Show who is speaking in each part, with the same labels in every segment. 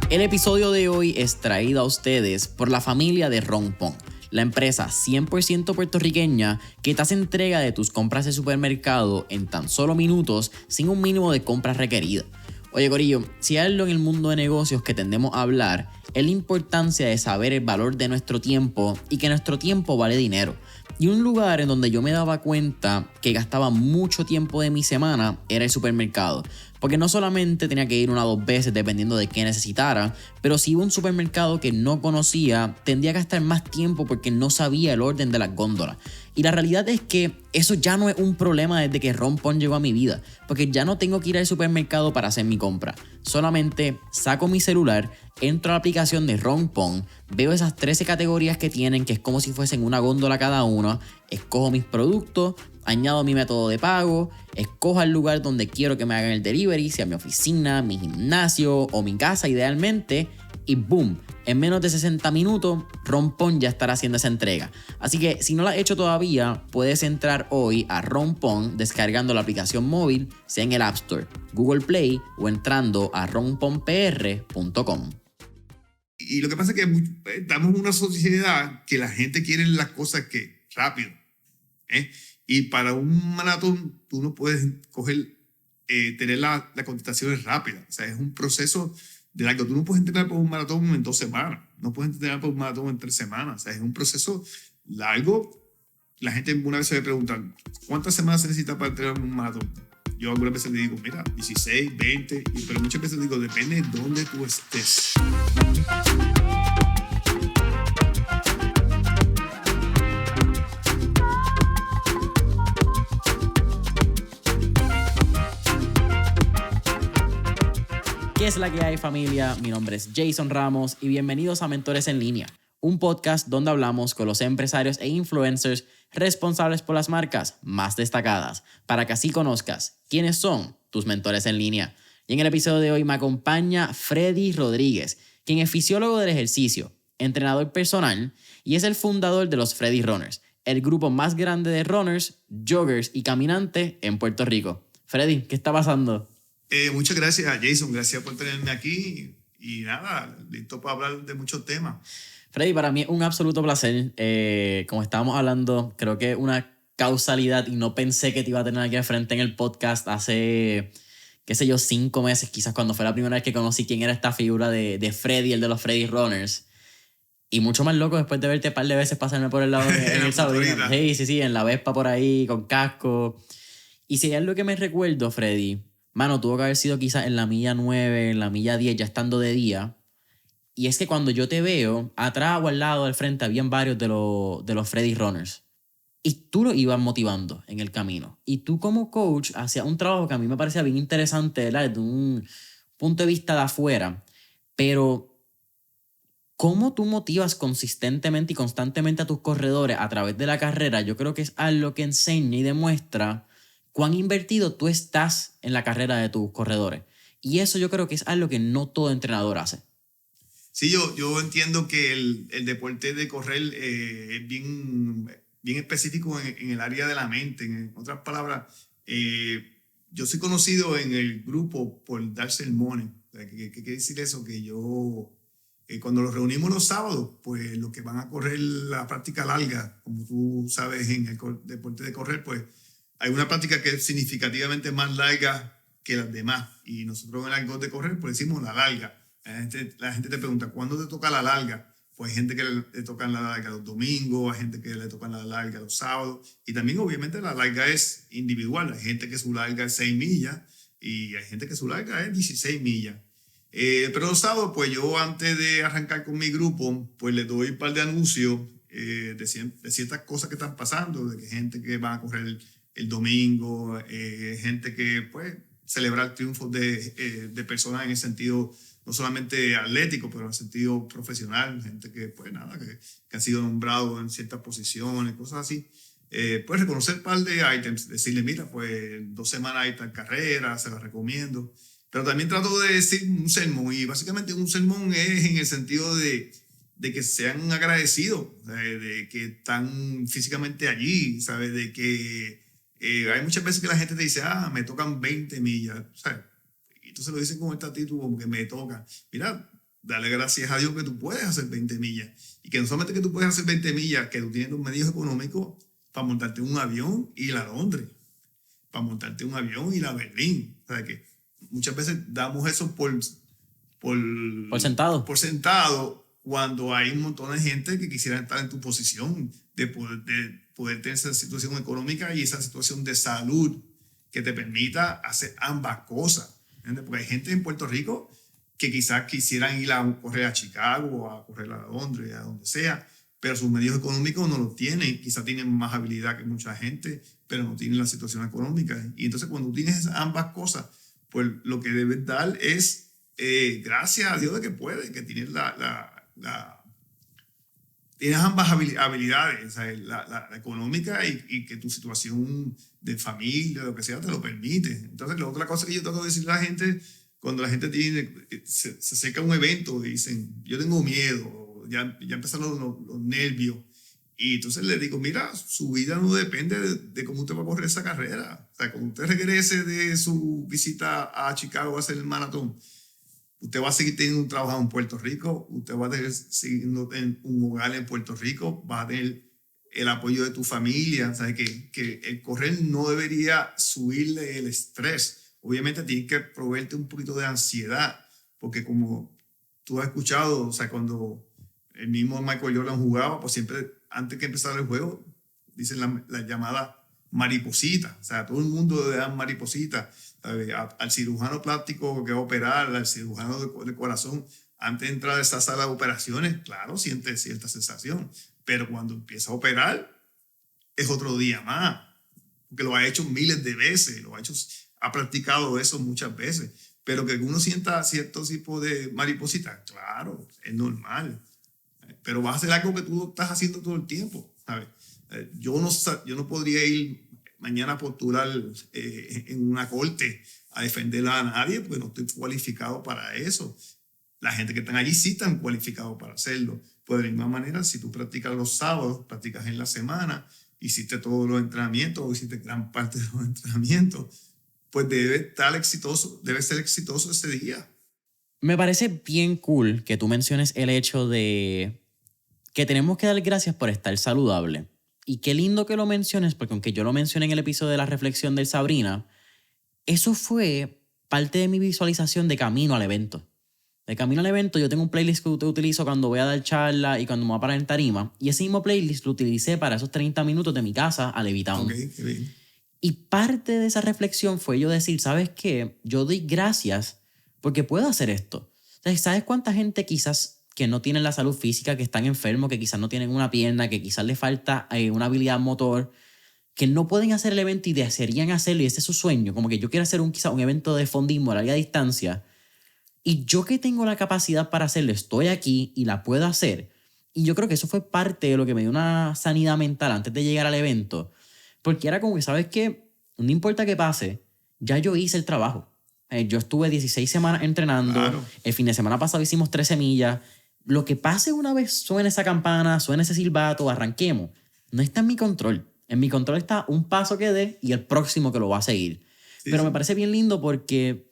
Speaker 1: El episodio de hoy es traído a ustedes por la familia de Rompón, la empresa 100% puertorriqueña que te hace entrega de tus compras de supermercado en tan solo minutos sin un mínimo de compras requeridas. Oye Corillo, si hay algo en el mundo de negocios que tendemos a hablar es la importancia de saber el valor de nuestro tiempo y que nuestro tiempo vale dinero. Y un lugar en donde yo me daba cuenta que gastaba mucho tiempo de mi semana era el supermercado. Porque no solamente tenía que ir 1 o 2 veces dependiendo de qué necesitara, pero si iba a un supermercado que no conocía, tendría que gastar más tiempo porque no sabía el orden de las góndolas. Y la realidad es que eso ya no es un problema desde que Rompón llegó a mi vida, porque ya no tengo que ir al supermercado para hacer mi compra. Solamente saco mi celular, entro a la aplicación de Rompón, veo esas 13 categorías que tienen, que es como si fuesen una góndola cada una, escojo mis productos, añado mi método de pago, escojo el lugar donde quiero que me hagan el delivery, sea mi oficina, mi gimnasio o mi casa idealmente, y boom, en menos de 60 minutos, Rompón ya estará haciendo esa entrega. Así que si no la has hecho todavía, puedes entrar hoy a Rompón descargando la aplicación móvil, sea en el App Store, Google Play o entrando a romponpr.com.
Speaker 2: Y lo que pasa es que estamos en una sociedad que la gente quiere las cosas que rápido, ¿eh? Y para un maratón tú no puedes tener las contestaciones rápidas. O sea, es un proceso de largo. Tú no puedes entrenar por un maratón en 2 semanas. No puedes entrenar por un maratón en 3 semanas. O sea, es un proceso largo. La gente una vez se me pregunta, ¿cuántas semanas se necesita para entrenar un maratón? Yo algunas veces le digo, mira, 16, 20, pero muchas veces digo, depende de dónde tú estés.
Speaker 1: ¿Qué es la que hay, familia? Mi nombre es Jason Ramos y bienvenidos a Mentores en Línea, un podcast donde hablamos con los empresarios e influencers responsables por las marcas más destacadas, para que así conozcas quiénes son tus mentores en línea. Y en el episodio de hoy me acompaña Freddy Rodríguez, quien es fisiólogo del ejercicio, entrenador personal y es el fundador de los Freddy Runners, el grupo más grande de runners, joggers y caminantes en Puerto Rico. Freddy, ¿qué está pasando?
Speaker 2: Muchas gracias, Jason. Gracias por tenerme aquí. Y nada, listo para hablar de muchos temas.
Speaker 1: Freddy, para mí es un absoluto placer. Como estábamos hablando, creo que una causalidad y no pensé que te iba a tener aquí al frente en el podcast hace, qué sé yo, 5 meses, quizás cuando fue la primera vez que conocí quién era esta figura de Freddy, el de los Freddy Runners. Y mucho más loco después de verte un par de veces pasarme por el lado en el Sabrina. Sí, en la Vespa por ahí, con casco. Y si hay algo que me recuerdo, Freddy, mano, tuvo que haber sido quizás en la milla 9, en la milla 10, ya estando de día. Y es que cuando yo te veo, atrás o al lado, al frente, habían varios de los Freddy Runners. Y tú los ibas motivando en el camino. Y tú como coach hacías un trabajo que a mí me parecía bien interesante, ¿verdad? Desde un punto de vista de afuera. Pero, ¿cómo tú motivas consistentemente y constantemente a tus corredores a través de la carrera? Yo creo que es algo que enseña y demuestra cuán invertido tú estás en la carrera de tus corredores. Y eso yo creo que es algo que no todo entrenador hace.
Speaker 2: Sí, yo entiendo que el deporte de correr es bien específico en el área de la mente. En otras palabras, yo soy conocido en el grupo por dar sermones. ¿Qué quiere decir eso? Que yo, cuando los reunimos los sábados, pues los que van a correr la práctica larga, como tú sabes, en el deporte de correr, pues hay una práctica que es significativamente más larga que las demás. Y nosotros en el argot de correr, pues decimos la larga. La gente te pregunta, ¿cuándo te toca la larga? Pues hay gente que le tocan la larga los domingos, hay gente que le tocan la larga los sábados. Y también, obviamente, la larga es individual. Hay gente que su larga es 6 millas y hay gente que su larga es 16 millas. Pero los sábados, pues yo antes de arrancar con mi grupo, pues le doy un par de anuncios de ciertas cosas que están pasando, de que gente que va a correr el domingo, gente que pues celebrar triunfos de personas en el sentido no solamente atlético, pero en el sentido profesional, gente que pues nada, que ha sido nombrado en ciertas posiciones, cosas así. Pues reconocer un par de items, decirle, mira, pues 2 semanas hay tal carrera, se la recomiendo. Pero también trato de decir un sermón, y básicamente un sermón es en el sentido de que sean agradecidos, de que están físicamente allí, ¿sabes? De que hay muchas veces que la gente te dice, me tocan 20 millas, ¿sabes? Y entonces lo dicen con esta actitud como que me toca. Mira, dale gracias a Dios que tú puedes hacer 20 millas. Y que no solamente que tú puedes hacer 20 millas, que tú tienes los medios económicos para montarte un avión y ir a Londres, para montarte un avión y ir a Berlín. O sea, que muchas veces damos eso por
Speaker 1: sentado.
Speaker 2: Por sentado, cuando hay un montón de gente que quisiera estar en tu posición de poder tener esa situación económica y esa situación de salud que te permita hacer ambas cosas. ¿Entiendes? Porque hay gente en Puerto Rico que quizás quisieran ir a correr a Chicago, a correr a Londres, a donde sea, pero sus medios económicos no los tienen. Quizás tienen más habilidad que mucha gente, pero no tienen la situación económica. Y entonces cuando tienes ambas cosas, pues lo que debes dar es gracias a Dios de que puedes, que tienes tienes ambas habilidades, o sea, la económica y que tu situación de familia, lo que sea, te lo permite. Entonces, la otra cosa que yo trato de decirle a la gente, cuando la gente se acerca a un evento, dicen, yo tengo miedo, ya empezaron los nervios, y entonces le digo, mira, su vida no depende de cómo usted va a correr esa carrera. O sea, cuando usted regrese de su visita a Chicago a hacer el maratón, usted va a seguir teniendo un trabajo en Puerto Rico, usted va a seguir en un hogar en Puerto Rico, va a tener el apoyo de tu familia. O sea, que el correr no debería subirle el estrés. Obviamente tiene que proveerte un poquito de ansiedad, porque como tú has escuchado, o sea, cuando el mismo Michael Jordan jugaba, pues siempre antes que empezara el juego, dicen la llamada mariposita. O sea, todo el mundo le dan mariposita. Al cirujano plástico que va a operar, al cirujano de corazón, antes de entrar a esa sala de operaciones, claro, siente cierta sensación, pero cuando empieza a operar es otro día más, porque lo ha hecho miles de veces, ha practicado eso muchas veces, pero que uno sienta cierto tipo de mariposita, claro, es normal, pero va a ser algo que tú estás haciendo todo el tiempo, ¿sabes? Yo no podría ir mañana a postular en una corte a defender a nadie, porque no estoy cualificado para eso. La gente que están allí sí están cualificados para hacerlo. Pues de la misma manera, si tú practicas los sábados, practicas en la semana, hiciste todos los entrenamientos o hiciste gran parte de los entrenamientos, pues debe ser exitoso ese día.
Speaker 1: Me parece bien cool que tú menciones el hecho de que tenemos que dar gracias por estar saludable. Y qué lindo que lo menciones, porque aunque yo lo mencioné en el episodio de la reflexión del Sabrina, eso fue parte de mi visualización de camino al evento. De camino al evento yo tengo un playlist que utilizo cuando voy a dar charla y cuando me voy a parar en tarima, y ese mismo playlist lo utilicé para esos 30 minutos de mi casa a Levitown.
Speaker 2: Okay, qué bien.
Speaker 1: Y parte de esa reflexión fue yo decir, ¿sabes qué? Yo doy gracias porque puedo hacer esto. Entonces, ¿sabes cuánta gente quizás que no tienen la salud física, que están enfermos, que quizás no tienen una pierna, que quizás les falta una habilidad motor, que no pueden hacer el evento y desearían hacerlo y ese es su sueño? Como que yo quiero hacer quizás un evento de fondismo a larga distancia y yo que tengo la capacidad para hacerlo, estoy aquí y la puedo hacer. Y yo creo que eso fue parte de lo que me dio una sanidad mental antes de llegar al evento, porque era como que, ¿sabes qué? No importa qué pase, ya yo hice el trabajo. Yo estuve 16 semanas entrenando, claro. El fin de semana pasado hicimos 13 millas. Lo que pase una vez suene esa campana, suene ese silbato, arranquemos, no está en mi control. En mi control está un paso que dé y el próximo que lo va a seguir. Sí, pero sí. Me parece bien lindo porque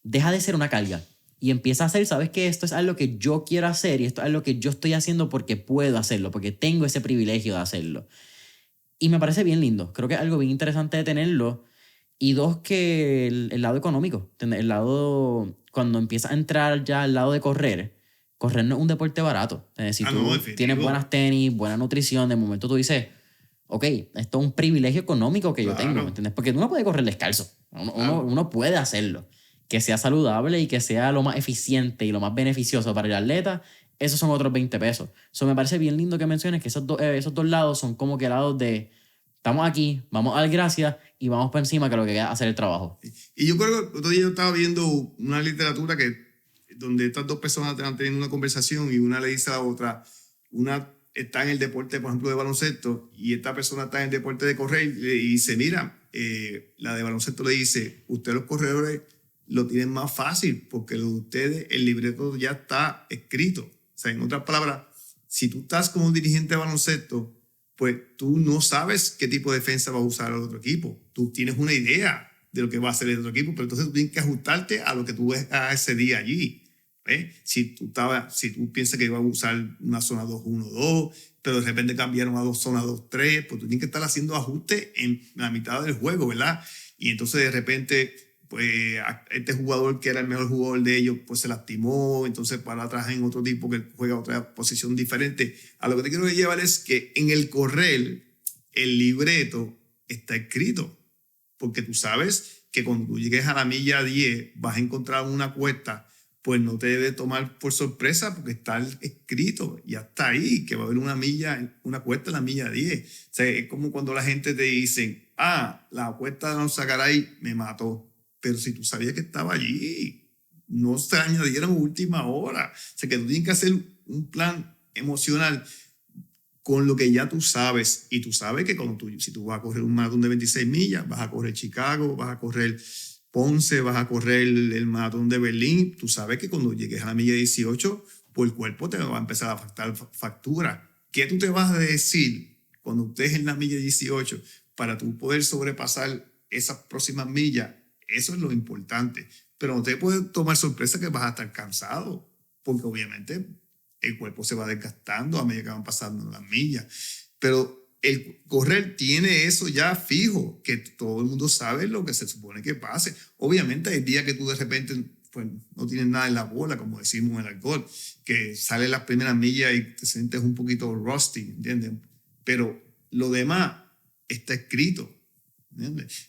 Speaker 1: deja de ser una carga y empieza a hacer, ¿sabes qué? Esto es algo que yo quiero hacer y esto es algo que yo estoy haciendo porque puedo hacerlo, porque tengo ese privilegio de hacerlo. Y me parece bien lindo. Creo que es algo bien interesante de tenerlo. Y dos, que el lado económico. El lado, cuando empiezas a entrar ya al lado de correr no es un deporte barato. Si tú tienes buenas tenis, buena nutrición, de momento tú dices, ok, esto es un privilegio económico que yo tengo, ¿me entiendes? Porque uno puede correr descalzo. Uno puede hacerlo. Que sea saludable y que sea lo más eficiente y lo más beneficioso para el atleta, esos son otros 20 pesos. Eso me parece bien lindo que menciones que esos dos lados son como que lados de estamos aquí, vamos a dar gracias y vamos por encima que lo que queda hacer el trabajo.
Speaker 2: Y yo creo que otro día yo estaba viendo una literatura donde estas dos personas están teniendo una conversación y una le dice a la otra, una está en el deporte, por ejemplo, de baloncesto, y esta persona está en el deporte de correr y le dice, mira, la de baloncesto le dice, ustedes los corredores lo tienen más fácil porque lo de ustedes, el libreto ya está escrito. O sea, en otras palabras, si tú estás como un dirigente de baloncesto, pues tú no sabes qué tipo de defensa va a usar el otro equipo. Tú tienes una idea de lo que va a hacer el otro equipo, pero entonces tú tienes que ajustarte a lo que tú ves a ese día allí. Si tú piensas que ibas a usar una zona 2-1-2, pero de repente cambiaron a dos zonas 2-3, pues tú tienes que estar haciendo ajustes en la mitad del juego, ¿verdad? Y entonces de repente, pues este jugador que era el mejor jugador de ellos, pues se lastimó, entonces para atrás en otro tipo que juega otra posición diferente. A lo que te quiero llevar es que en el correr, el libreto está escrito, porque tú sabes que cuando tú llegues a la milla 10 vas a encontrar una cuesta, pues no te debe tomar por sorpresa porque está escrito, ya está ahí, que va a haber una cuesta en la milla 10. O sea, es como cuando la gente te dice, la cuesta de Alonso Garay me mató, pero si tú sabías que estaba allí, no se añadieron última hora. O sea, que tú tienes que hacer un plan emocional con lo que ya tú sabes, y tú sabes que si tú vas a correr un maratón de 26 millas, vas a correr Chicago, vas a correr Ponce, vas a correr el maratón de Berlín, tú sabes que cuando llegues a la milla 18, pues el cuerpo te va a empezar a faltar factura. ¿Qué tú te vas a decir cuando estés en la milla 18 para tú poder sobrepasar esas próximas millas? Eso es lo importante. Pero no te puedes tomar sorpresa que vas a estar cansado, porque obviamente el cuerpo se va desgastando a medida que van pasando las millas. Pero el correr tiene eso ya fijo, que todo el mundo sabe lo que se supone que pase. Obviamente hay días que tú de repente pues, no tienes nada en la bola, como decimos en el alcohol, que salen las primeras millas y te sientes un poquito rusty, ¿entiendes? Pero lo demás está escrito, ¿entiendes?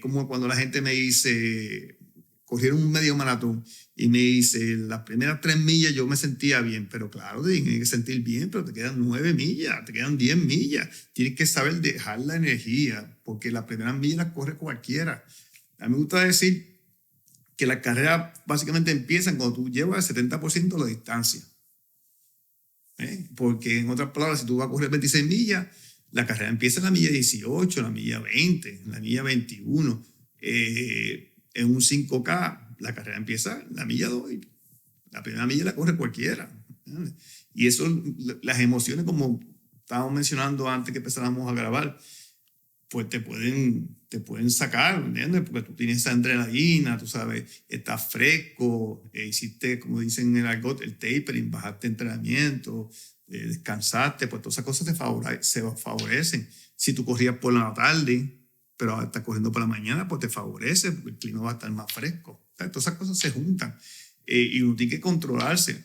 Speaker 2: Como cuando la gente me dice, corrieron un medio maratón y me dice, las primeras 3 millas yo me sentía bien, pero claro, tienes que sentir bien, pero te quedan 9 millas, te quedan 10 millas. Tienes que saber dejar la energía, porque las primeras millas las corre cualquiera. A mí me gusta decir que las carreras básicamente empiezan cuando tú llevas el 70% de la distancia. Porque en otras palabras, si tú vas a correr 26 millas, la carrera empieza en la milla 18, en la milla 20, en la milla 21. En un 5K, la carrera empieza en la milla 2. La primera milla la corre cualquiera. Y eso, las emociones, como estábamos mencionando antes que empezáramos a grabar, pues te pueden sacar, ¿entiendes? Porque tú tienes esa adrenalina, tú sabes, estás fresco, hiciste, como dicen en el argot, el tapering, bajaste entrenamiento, descansaste, pues todas esas cosas se favorecen. Si tú corrías por la tarde, pero ahora estás corriendo por la mañana, pues te favorece, porque el clima va a estar más fresco. O sea, todas esas cosas se juntan y uno tiene que controlarse.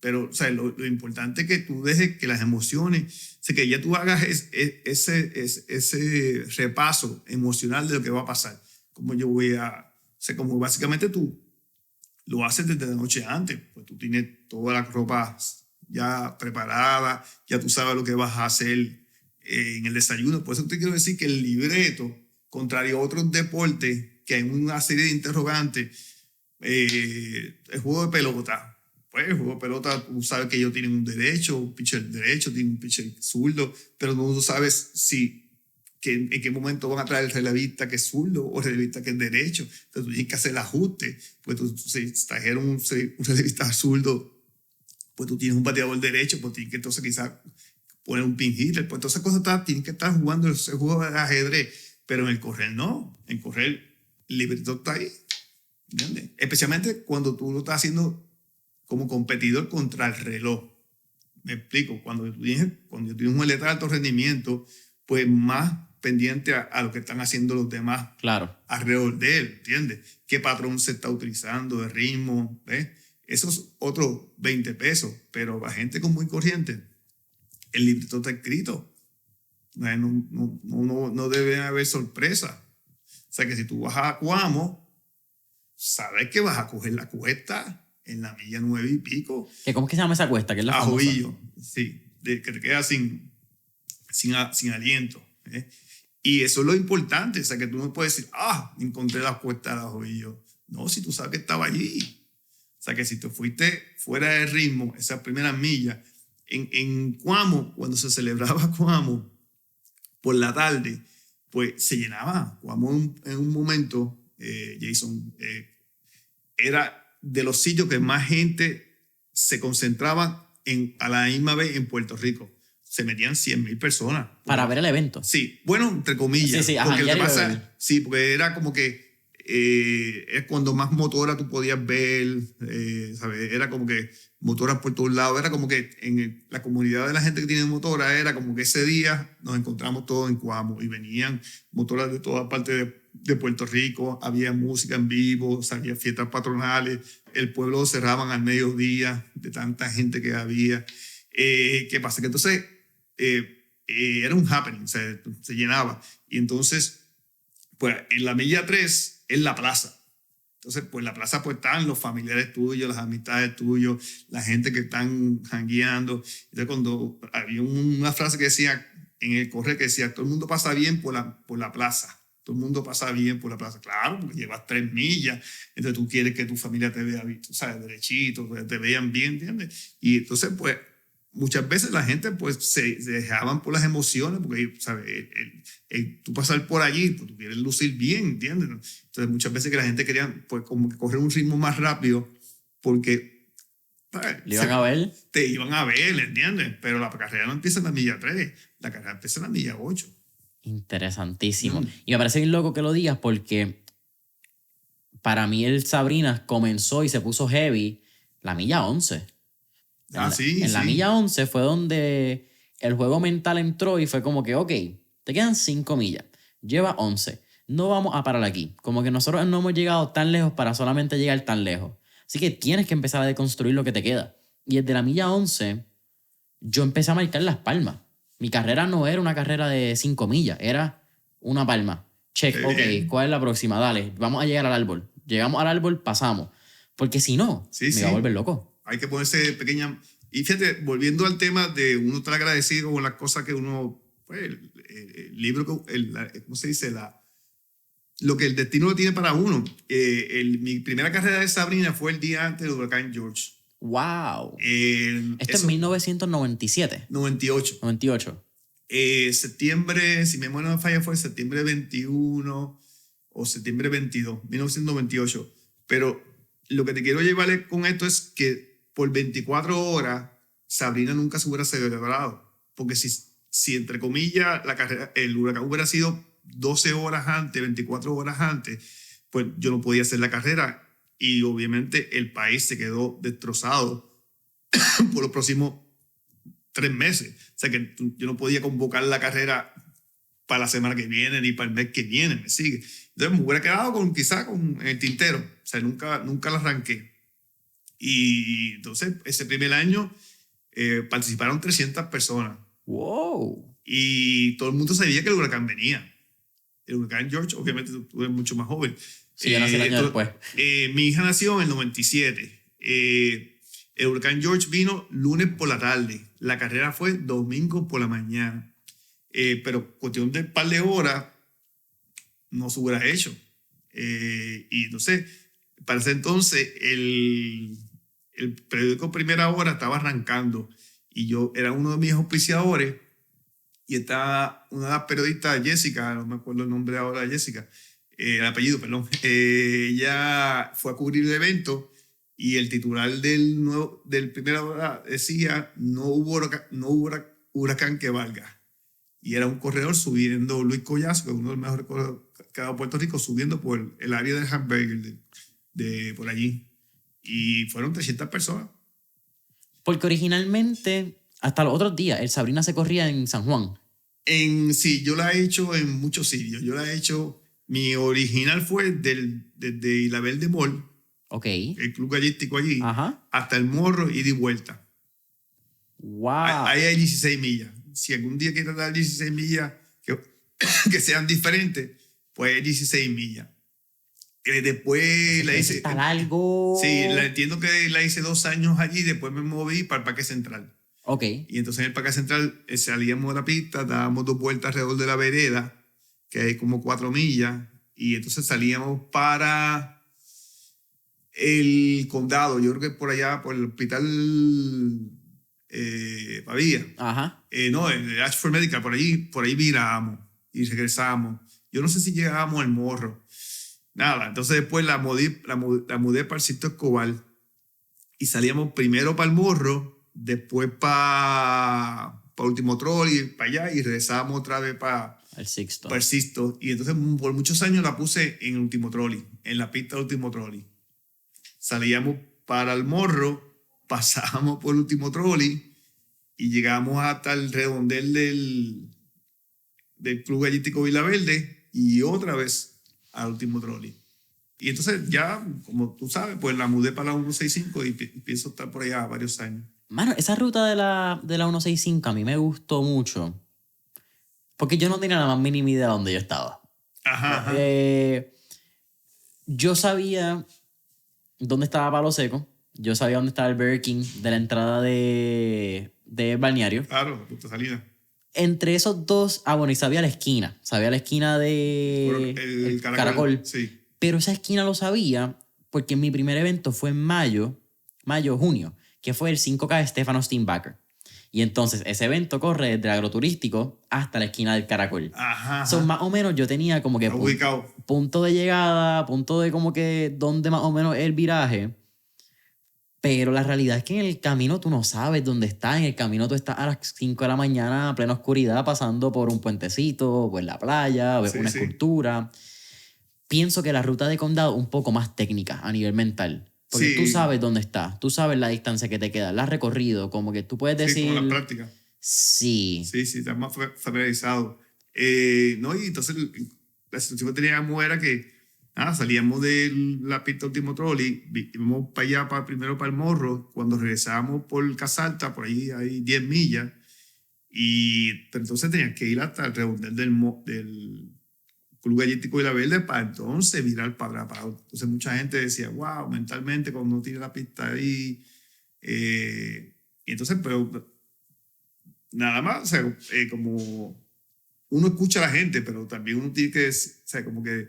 Speaker 2: Pero o sea, lo importante es que tú dejes que las emociones, o sea, que ya tú hagas ese repaso emocional de lo que va a pasar. Como yo voy a, o sea, como básicamente tú lo haces desde la noche antes, pues tú tienes toda la ropa ya preparada, ya tú sabes lo que vas a hacer en el desayuno. Por eso te quiero decir que el libreto, contrario a otros deportes, que hay una serie de interrogantes, el juego de pelota, pues el juego de pelota, tú sabes que ellos tienen un derecho, un pitcher derecho, tienen un pitcher zurdo, pero no sabes en qué momento van a traer el relevista que es zurdo o el relevista que es derecho. Entonces tú tienes que hacer el ajuste. Pues si trajeron un relevista zurdo, pues tú tienes un bateador derecho, pues tienes que entonces quizás poner un pin hitter. Pues todas esas cosas tienen que estar jugando ese juego de ajedrez, pero en el correr no. En correr el libreto está ahí, ¿entiendes? Especialmente cuando tú lo estás haciendo como competidor contra el reloj. Me explico, cuando tú tienes un atleta de alto rendimiento, pues más pendiente a lo que están haciendo los demás alrededor de él, ¿entiendes? ¿Qué patrón se está utilizando de ritmo? ¿Ves? Eso es otros 20 pesos, pero la gente común y corriente, el libreto está escrito. No debe haber sorpresa. O sea que si tú vas a Cuamo, sabes que vas a coger la cuesta en la milla 9 y pico.
Speaker 1: ¿Cómo es que se llama esa cuesta? ¿Qué es la famosa?
Speaker 2: Ajoillo, sí, que te quedas sin aliento. Y eso es lo importante, o sea, que tú no puedes decir, encontré la cuesta de Ajoillo. No, si tú sabes que estaba allí. O sea, que si te fuiste fuera de ritmo, esas primeras millas, en Cuamo, cuando se celebraba Cuamo, por la tarde, pues se llenaba. Cuamo en un momento, Jason, era de los sitios que más gente se concentraba a la misma vez en Puerto Rico. Se metían 100,000 personas.
Speaker 1: Para ver el evento.
Speaker 2: Sí, bueno, entre comillas.
Speaker 1: Sí,
Speaker 2: porque porque era como que es cuando más motora tú podías ver, ¿sabes? Era como que motoras por todos lados, era como que la comunidad de la gente que tiene motora, era como que ese día nos encontramos todos en Coamo y venían motoras de todas partes de Puerto Rico, había música en vivo, había fiestas patronales, el pueblo lo cerraban al mediodía de tanta gente que había. ¿Qué pasa? Que entonces era un happening, o sea, se llenaba. Y entonces, pues en la milla 3 es la plaza. Entonces, pues la plaza pues están los familiares tuyos, las amistades tuyos, la gente que están jangueando. Entonces, cuando había una frase que decía en el correo que decía, todo el mundo pasa bien por la plaza. Todo el mundo pasa bien por la plaza. Claro, porque llevas 3 millas. Entonces, tú quieres que tu familia te vea, ¿sabes? Derechito, que te vean bien, ¿entiendes? Y entonces, pues, muchas veces la gente pues se dejaban por las emociones, porque ¿sabes? Tú pasar por allí, pues tú quieres lucir bien, ¿entiendes? Entonces muchas veces que la gente quería pues como que correr un ritmo más rápido porque
Speaker 1: ¿Le iban a ver?
Speaker 2: te iban a ver, ¿entiendes? Pero la carrera no empieza en la milla 3, la carrera empieza en la milla 8.
Speaker 1: Interesantísimo. Y me parece bien loco que lo digas porque para mí el Sabrina comenzó y se puso heavy la milla 11. En la milla 11 fue donde el juego mental entró y fue como que, ok, te quedan 5 millas, lleva 11, no vamos a parar aquí. Como que nosotros no hemos llegado tan lejos para solamente llegar tan lejos. Así que tienes que empezar a deconstruir lo que te queda. Y desde la milla 11, yo empecé a marcar las palmas. Mi carrera no era una carrera de 5 millas, era una palma. Check, ok, ¿cuál es la próxima? Dale, vamos a llegar al árbol. Llegamos al árbol, pasamos. Porque si no, me va a volver loco.
Speaker 2: Hay que ponerse pequeña... Y fíjate, volviendo al tema de uno estar agradecido con las cosas que uno... Pues, el libro, ¿cómo se dice? Lo que el destino tiene para uno. Mi primera carrera de Sabrina fue el día antes del huracán George.
Speaker 1: ¡Wow! Esto es 1997.
Speaker 2: 98.
Speaker 1: 98.
Speaker 2: Septiembre, si mi memoria no me falla, fue septiembre 21 o septiembre 22, 1998. Pero lo que te quiero llevar con esto es que por 24 horas Sabrina nunca se hubiera celebrado. Porque si entre comillas, el huracán hubiera sido 12 horas antes, 24 horas antes, pues yo no podía hacer la carrera. Y obviamente el país se quedó destrozado por los próximos 3 meses. O sea que yo no podía convocar la carrera para la semana que viene ni para el mes que viene, ¿me sigue? Entonces me hubiera quedado quizá con el tintero. O sea, nunca la arranqué. Y entonces ese primer año participaron 300 personas.
Speaker 1: ¡Wow!
Speaker 2: Y todo el mundo sabía que el huracán venía. El huracán George, obviamente tú eres mucho más joven.
Speaker 1: Sí, yo nací el año después.
Speaker 2: Mi hija nació en el 97. El huracán George vino lunes por la tarde. La carrera fue domingo por la mañana. Pero cuestión de un par de horas no se hubiera hecho. Y entonces, para ese entonces, el periódico Primera Hora estaba arrancando. Y yo era uno de mis auspiciadores. Y estaba una periodista, Jessica, no me acuerdo el nombre ahora de Jessica, el apellido, perdón. Ella fue a cubrir el evento y el titular del Primera Hora decía: no hubo huracán que valga. Y era un corredor subiendo, Luis Collazo, que es uno de los mejores corredores que ha dado Puerto Rico, subiendo por el área de Hamburger, por allí. Y fueron 300 personas.
Speaker 1: Porque originalmente, hasta los otros días, el Sabrina se corría en San Juan.
Speaker 2: Sí, yo la he hecho en muchos sitios. Yo la he hecho... Mi original fue desde Isla Verde Mall, el club gallístico allí, hasta el Morro y de vuelta.
Speaker 1: ¡Wow!
Speaker 2: Ahí hay 16 millas. Si algún día quieres dar 16 millas que sean diferentes, pues 16 millas. Después la hice...
Speaker 1: ¿Está largo?
Speaker 2: Sí, entiendo que la hice 2 años allí, después me moví para el Parque Central. Y entonces en el Parque Central salíamos de la pista, dábamos 2 vueltas alrededor de la vereda, que hay como 4 millas, y entonces salíamos para el condado, yo creo que por allá, por el hospital Pavía. No, el Ashford Medical, por ahí virábamos y regresamos. Yo no sé si llegábamos al Morro. Nada, entonces después la mudé para el Sisto Escobar y salíamos primero para el Morro, después para Último Troll y para allá, y regresábamos otra vez para
Speaker 1: El Sixto.
Speaker 2: Para el Sixto. Y entonces por muchos años la puse en el último trolley, en la pista del último trolley. Salíamos para el Morro, pasábamos por el último trolley y llegamos hasta el redondel del Club Gallístico Villaverde y otra vez al último trolley. Y entonces ya, como tú sabes, pues la mudé para la 165 y pienso estar por allá varios años.
Speaker 1: Mano, esa ruta de la 165 a mí me gustó mucho. Porque yo no tenía la más mínima idea de dónde yo estaba.
Speaker 2: Ajá.
Speaker 1: Yo sabía dónde estaba Palo Seco. Yo sabía dónde estaba el Burger King de la entrada de Balneario.
Speaker 2: Claro, Punta Salida.
Speaker 1: Entre esos dos, bueno, y sabía la esquina. Sabía la esquina de
Speaker 2: el Caracol. Sí.
Speaker 1: Pero esa esquina lo sabía porque mi primer evento fue en junio, que fue el 5K de Stefano Steenbacher. Y entonces ese evento corre desde el agroturístico hasta la esquina del Caracol.
Speaker 2: Ajá.
Speaker 1: Son más o menos, yo tenía como que punto de llegada, punto de como que dónde más o menos el viraje. Pero la realidad es que en el camino tú no sabes dónde estás. En el camino tú estás a las 5 de la mañana, a plena oscuridad, pasando por un puentecito, por la playa, ves una escultura. Pienso que la ruta de condado es un poco más técnica a nivel mental. Porque tú sabes dónde estás, tú sabes la distancia que te queda, la has recorrido, como que tú puedes decir...
Speaker 2: Sí, como la práctica.
Speaker 1: Sí.
Speaker 2: Sí, estás más familiarizado. No, y entonces la situación que teníamos era que salíamos de la pista último trolley, íbamos para allá, primero para el Morro, cuando regresábamos por Casalta, por ahí hay 10 millas, pero entonces tenías que ir hasta el redondel del Club Gallístico Villaverde para entonces virar para atrás. Entonces mucha gente decía, wow, mentalmente cuando uno tiene la pista ahí, y entonces, pero nada más, o sea, como uno escucha a la gente, pero también uno tiene que, o sea, como que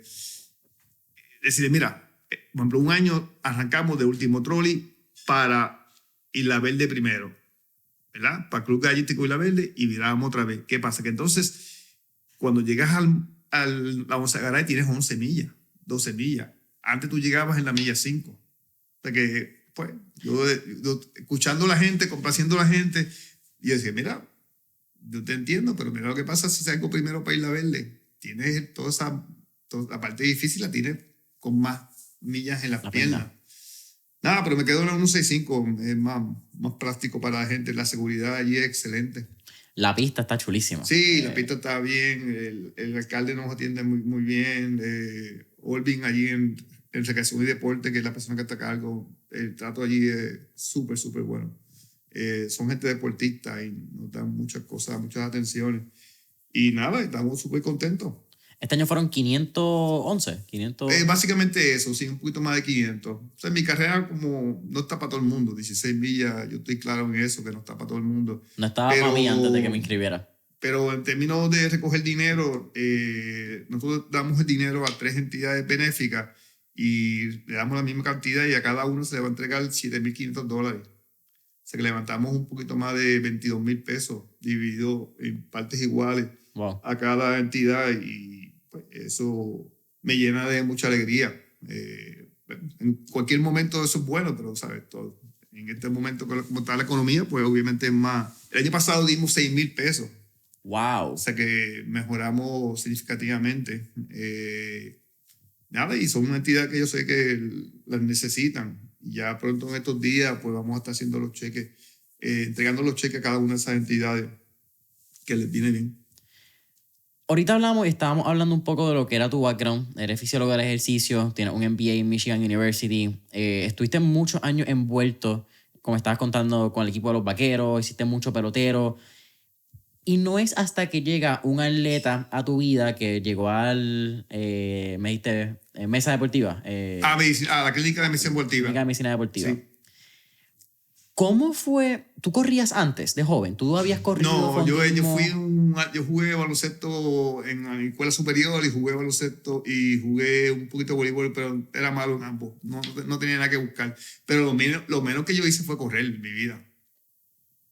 Speaker 2: decirle, mira, por ejemplo, un año arrancamos de último trolley para Isla Verde primero, ¿verdad? Para Club Gallístico Isla Verde y virábamos otra vez. ¿Qué pasa? Que entonces, cuando llegas la Gonzagaray tienes 11 millas, 12 millas. Antes tú llegabas en la milla 5. O sea que, pues, yo escuchando a la gente, complaciendo a la gente, y yo decía, mira, yo te entiendo, pero mira lo que pasa si salgo primero para Isla Verde. Tienes toda la parte difícil la tienes con más millas en las piernas. Nada, pero me quedo en la 165, es más práctico para la gente, la seguridad allí es excelente.
Speaker 1: La pista está chulísima.
Speaker 2: Sí, la pista está bien, el alcalde nos atiende muy, muy bien, Olvin allí en Recreación y Deporte, que es la persona que está a cargo, el trato allí es súper, súper bueno. Son gente deportista y nos dan muchas cosas, muchas atenciones. Y nada, estamos súper contentos.
Speaker 1: Este año fueron 511.
Speaker 2: Básicamente eso, sí, un poquito más de 500. O sea, mi carrera como no está para todo el mundo, 16 millas, yo estoy claro en eso, que no está para todo el mundo.
Speaker 1: No estaba para mí antes de que me inscribiera.
Speaker 2: Pero en términos de recoger dinero, nosotros damos el dinero a 3 entidades benéficas y le damos la misma cantidad y a cada uno se le va a entregar $7,500. O sea que levantamos un poquito más de 22,000 pesos dividido en partes iguales a cada entidad y pues, eso me llena de mucha alegría. En cualquier momento eso es bueno, pero ¿sabes? En este momento como está la economía, pues obviamente es más. El año pasado dimos 6,000 pesos.
Speaker 1: Wow.
Speaker 2: O sea que mejoramos significativamente. Nada, y son una entidad que yo sé que las necesitan. Ya pronto en estos días pues vamos a estar haciendo los cheques, entregando los cheques a cada una de esas entidades que les viene bien.
Speaker 1: Ahorita estábamos hablando un poco de lo que era tu background. Eres fisiólogo del ejercicio, tienes un MBA en Michigan University. Estuviste muchos años envuelto, como estabas contando, con el equipo de los Vaqueros, hiciste mucho pelotero. Y no es hasta que llega un atleta a tu vida que llegó me dijiste, Mesa Deportiva.
Speaker 2: A la clínica de medicina deportiva.
Speaker 1: Clínica de medicina deportiva.
Speaker 2: Sí.
Speaker 1: ¿Cómo fue? ¿Tú corrías antes de joven? ¿Tú habías corrido?
Speaker 2: No, yo jugué baloncesto en la escuela superior y jugué baloncesto y jugué un poquito de voleibol, pero era malo en ambos. No tenía nada que buscar. Pero lo menos que yo hice fue correr en mi vida.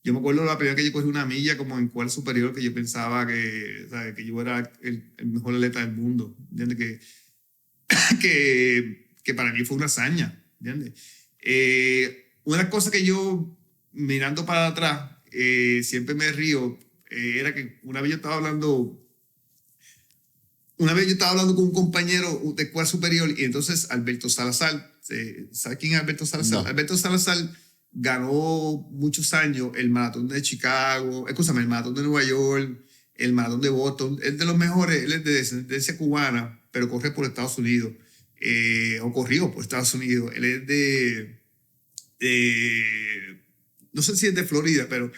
Speaker 2: Yo me acuerdo la primera que yo cogí una milla como en escuela superior que yo pensaba que, ¿sabes? Que yo era el mejor atleta del mundo. ¿Entiendes? Que para mí fue una hazaña. ¿Entiendes? Una de las cosas que yo, mirando para atrás, siempre me río, era que una vez yo estaba hablando una vez yo estaba hablando con un compañero de escuela superior y entonces Alberto Salazar, ¿sabe quién es Alberto Salazar?
Speaker 1: No.
Speaker 2: Alberto Salazar ganó muchos años el maratón de Chicago, escúchame, el maratón de Nueva York, el maratón de Boston. Él es de los mejores, él es de descendencia cubana, pero corre por Estados Unidos, o corrió por Estados Unidos. Él es no sé si es de Florida, pero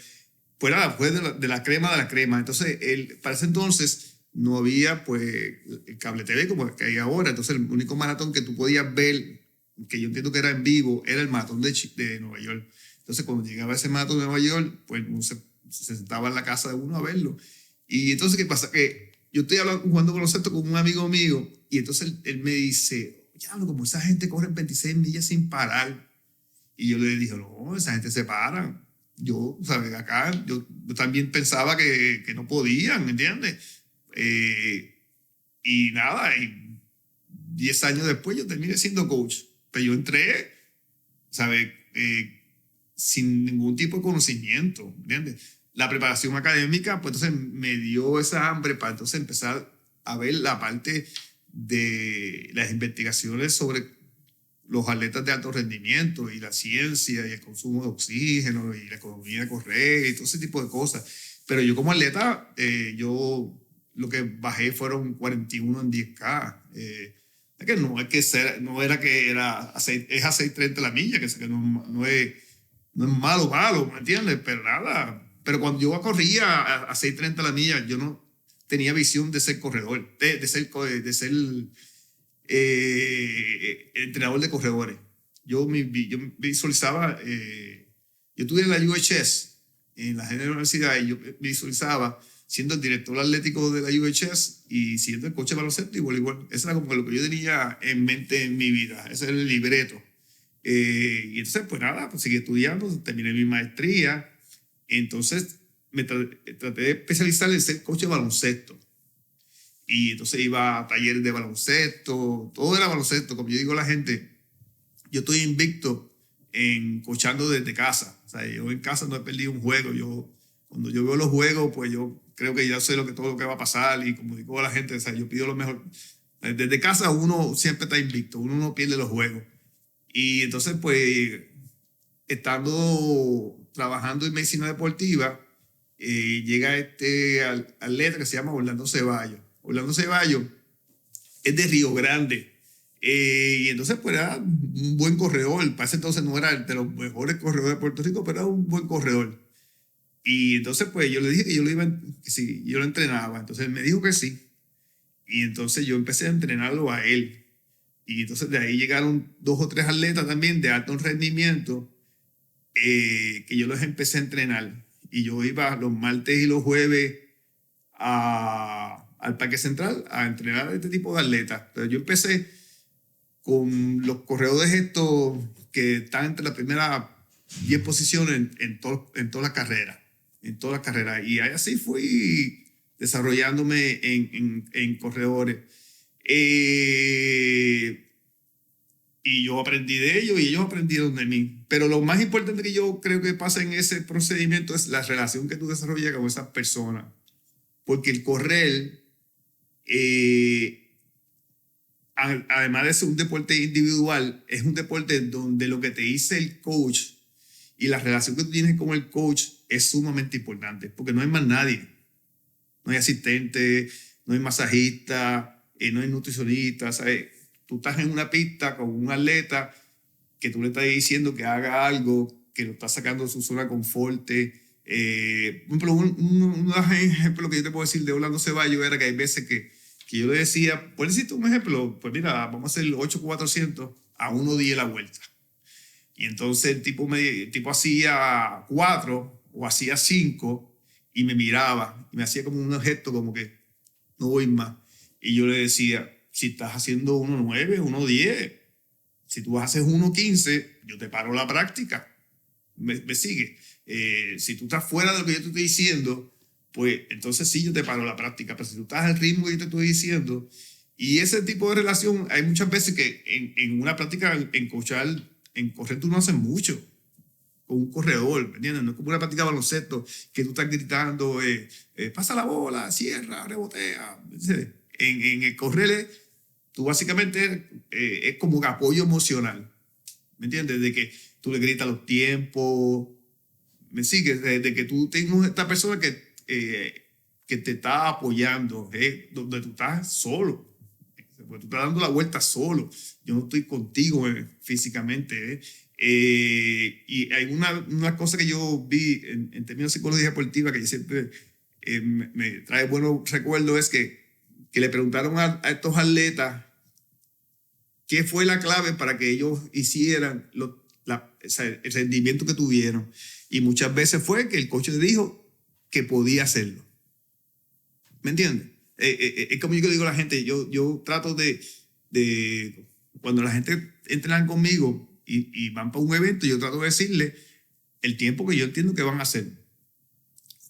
Speaker 2: pues nada, fue de la crema de la crema. Entonces, para ese entonces no había pues el cable TV como que hay ahora. Entonces, el único maratón que tú podías ver, que yo entiendo que era en vivo, era el maratón de Nueva York. Entonces, cuando llegaba ese maratón de Nueva York, pues uno se sentaba en la casa de uno a verlo. Y entonces, ¿qué pasa? Que yo estoy jugando baloncesto con un amigo mío y entonces él me dice, ya, como esa gente corre 26 millas sin parar. Y yo le dije, no, esa gente se para. Yo, ¿sabes? Acá yo también pensaba que no podían, ¿me entiendes? Y nada, y 10 años después yo terminé siendo coach. Pero yo entré, ¿sabes? Sin ningún tipo de conocimiento, ¿me entiendes? La preparación académica, pues entonces me dio esa hambre para entonces empezar a ver la parte de las investigaciones sobre los atletas de alto rendimiento y la ciencia y el consumo de oxígeno y la economía correcta y todo ese tipo de cosas. Pero yo como atleta, yo lo que bajé fueron 41 en 10K. Es que no es que ser, no era que era a 6, es a 6:30 la milla, que no es malo, ¿me entiendes? Pero nada. Pero cuando yo corría a 6:30 la milla, yo no tenía visión de ser corredor, de ser entrenador de corredores. Yo visualizaba, yo estudié en la UHS, en la General Universidad, y yo visualizaba siendo el director atlético de la UHS y siendo el coach de baloncesto y voleibol. Eso era como lo que yo tenía en mente en mi vida, ese era el libreto. Y entonces, pues nada, pues seguí estudiando, terminé mi maestría, entonces me traté de especializar en ser coach de baloncesto. Y entonces iba a talleres de baloncesto, todo era baloncesto. Como yo digo a la gente, yo estoy invicto en coachando desde casa. O sea, yo en casa no he perdido un juego. Cuando yo veo los juegos, pues yo creo que ya sé todo lo que va a pasar. Y como digo a la gente, o sea, yo pido lo mejor. Desde casa uno siempre está invicto, uno no pierde los juegos. Y entonces, pues, estando trabajando en medicina deportiva, llega este atleta que se llama Orlando Ceballos. Orlando Ceballos es de Río Grande. Y entonces, pues era un buen corredor. Para ese entonces no era de los mejores corredores de Puerto Rico, pero era un buen corredor. Y entonces, pues yo le dije que que sí, yo lo entrenaba. Entonces él me dijo que sí. Y entonces yo empecé a entrenarlo a él. Y entonces de ahí llegaron 2 o 3 atletas también de alto rendimiento que yo los empecé a entrenar. Y yo iba los martes y los jueves al Parque Central a entrenar a este tipo de atletas. Pero yo empecé con los corredores estos que están entre las primeras 10 posiciones en todas las carreras. En todas las carreras. Y así fui desarrollándome en corredores. Y yo aprendí de ellos y ellos aprendieron de mí. Pero lo más importante que yo creo que pasa en ese procedimiento es la relación que tú desarrollas con esas personas. Porque el correr, además de ser un deporte individual, es un deporte donde lo que te dice el coach y la relación que tú tienes con el coach es sumamente importante. Porque no hay más nadie. No hay asistente, no hay masajista, no hay nutricionista, ¿sabes? Tú estás en una pista con un atleta que tú le estás diciendo que haga algo, que lo está sacando de su zona de confort. Por ejemplo, un ejemplo que yo te puedo decir de Orlando Ceballos era que hay veces que yo le decía, ¿puedes decirte un ejemplo? Pues mira, vamos a hacer 8,400 a 1:10 la vuelta. Y entonces el tipo hacía 4 o hacía 5 y me miraba y me hacía como un gesto como que no voy más. Y yo le decía, si estás haciendo 1:9, 1:10, si tú haces 1:15, yo te paro la práctica. ¿Me sigue? Si tú estás fuera de lo que yo te estoy diciendo, pues entonces sí yo te paro la práctica. Pero si tú estás al ritmo que yo te estoy diciendo, y ese tipo de relación, hay muchas veces que en una práctica, en correr tú no haces mucho con un corredor, ¿me entiendes? No es como una práctica de baloncesto que tú estás gritando, pasa la bola, cierra, rebotea. En el correr, tú básicamente es como un apoyo emocional. ¿Me entiendes? De que tú le gritas los tiempos. ¿Me sigues? De que tú tienes esta persona que te está apoyando, donde tú estás solo. Porque tú estás dando la vuelta solo. Yo no estoy contigo físicamente. Y hay una cosa que yo vi en términos de psicología deportiva que yo siempre me trae buenos recuerdos, es que le preguntaron a estos atletas qué fue la clave para que ellos hicieran el rendimiento que tuvieron. Y muchas veces fue que el coach le dijo que podía hacerlo. ¿Me entiendes? Es como yo digo a la gente, yo trato de cuando la gente entrenan conmigo y van para un evento, yo trato de decirle el tiempo que yo entiendo que van a hacer.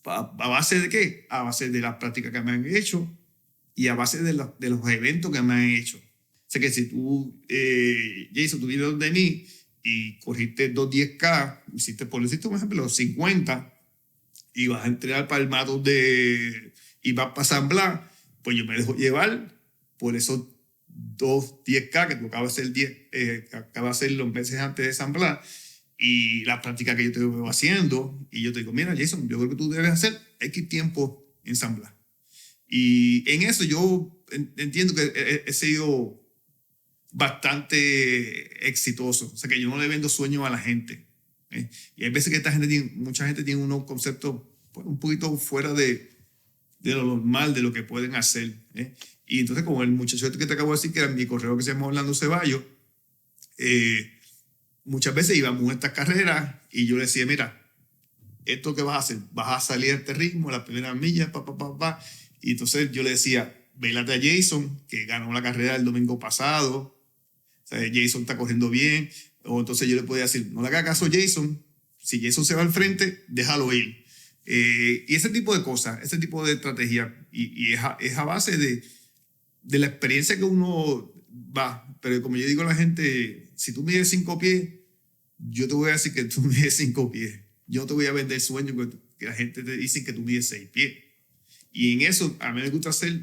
Speaker 2: ¿A base de qué? A base de las prácticas que me han hecho y a base de los eventos que me han hecho. O sea que si tú, Jason, tú vienes de mí y corriste 210K, hiciste, por decirte un ejemplo, los 50, y vas a entrenar para el maratón y vas para San Blas, pues yo me dejo llevar por esos 210K que tú acabas de hacer los meses antes de San Blas, y la práctica que yo te veo haciendo, y yo te digo, mira, Jason, yo creo que tú debes hacer X tiempo en San Blas. Y en eso yo entiendo que he sido bastante exitoso. O sea, que yo no le vendo sueños a la gente. Y hay veces que mucha gente tiene unos conceptos pues, un poquito fuera de lo normal, de lo que pueden hacer. Y entonces, como el muchacho que te acabo de decir, que era mi correo que se llama Orlando Ceballos, muchas veces íbamos a estas carreras y yo le decía, mira, esto que vas a hacer, vas a salir a este ritmo, la primera milla, Y entonces yo le decía, vélate a Jason, que ganó la carrera el domingo pasado. O sea, Jason está corriendo bien. O entonces yo le podía decir, no le haga caso a Jason. Si Jason se va al frente, déjalo ir. Y ese tipo de cosas, ese tipo de estrategia. Y es a base de la experiencia que uno va. Pero como yo digo a la gente, si tú mides 5 pies, yo te voy a decir que tú mides 5 pies. Yo no te voy a vender sueños que la gente te dice que tú mides 6 pies. Y en eso a mí me gusta ser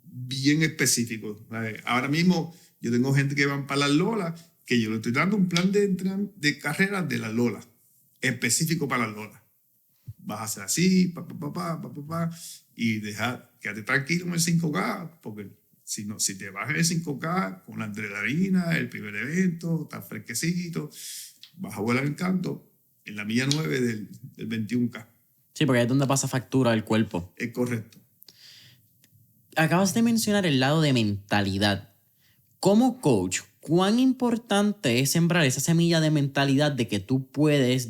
Speaker 2: bien específico. Ahora mismo yo tengo gente que van para las Lolas, que yo le estoy dando un plan de carrera de las Lolas, específico para las Lolas. Vas a hacer así, y quédate tranquilo en el 5K, porque si te bajas el 5K con la adrenalina, el primer evento, estás fresquecito, vas a volar el canto en la milla 9 del 21K.
Speaker 1: Sí, porque ahí es donde pasa factura el cuerpo.
Speaker 2: Es correcto.
Speaker 1: Acabas de mencionar el lado de mentalidad. Como coach, ¿cuán importante es sembrar esa semilla de mentalidad de que tú puedes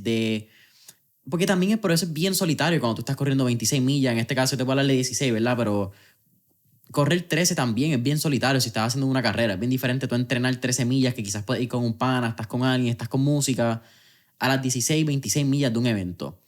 Speaker 1: Porque también por eso es bien solitario cuando tú estás corriendo 26 millas, en este caso te voy a hablar de 16, ¿verdad? Pero correr 13 también es bien solitario si estás haciendo una carrera. Es bien diferente tú entrenar 13 millas que quizás puedes ir con un pana, estás con alguien, estás con música, a las 16, 26 millas de un evento.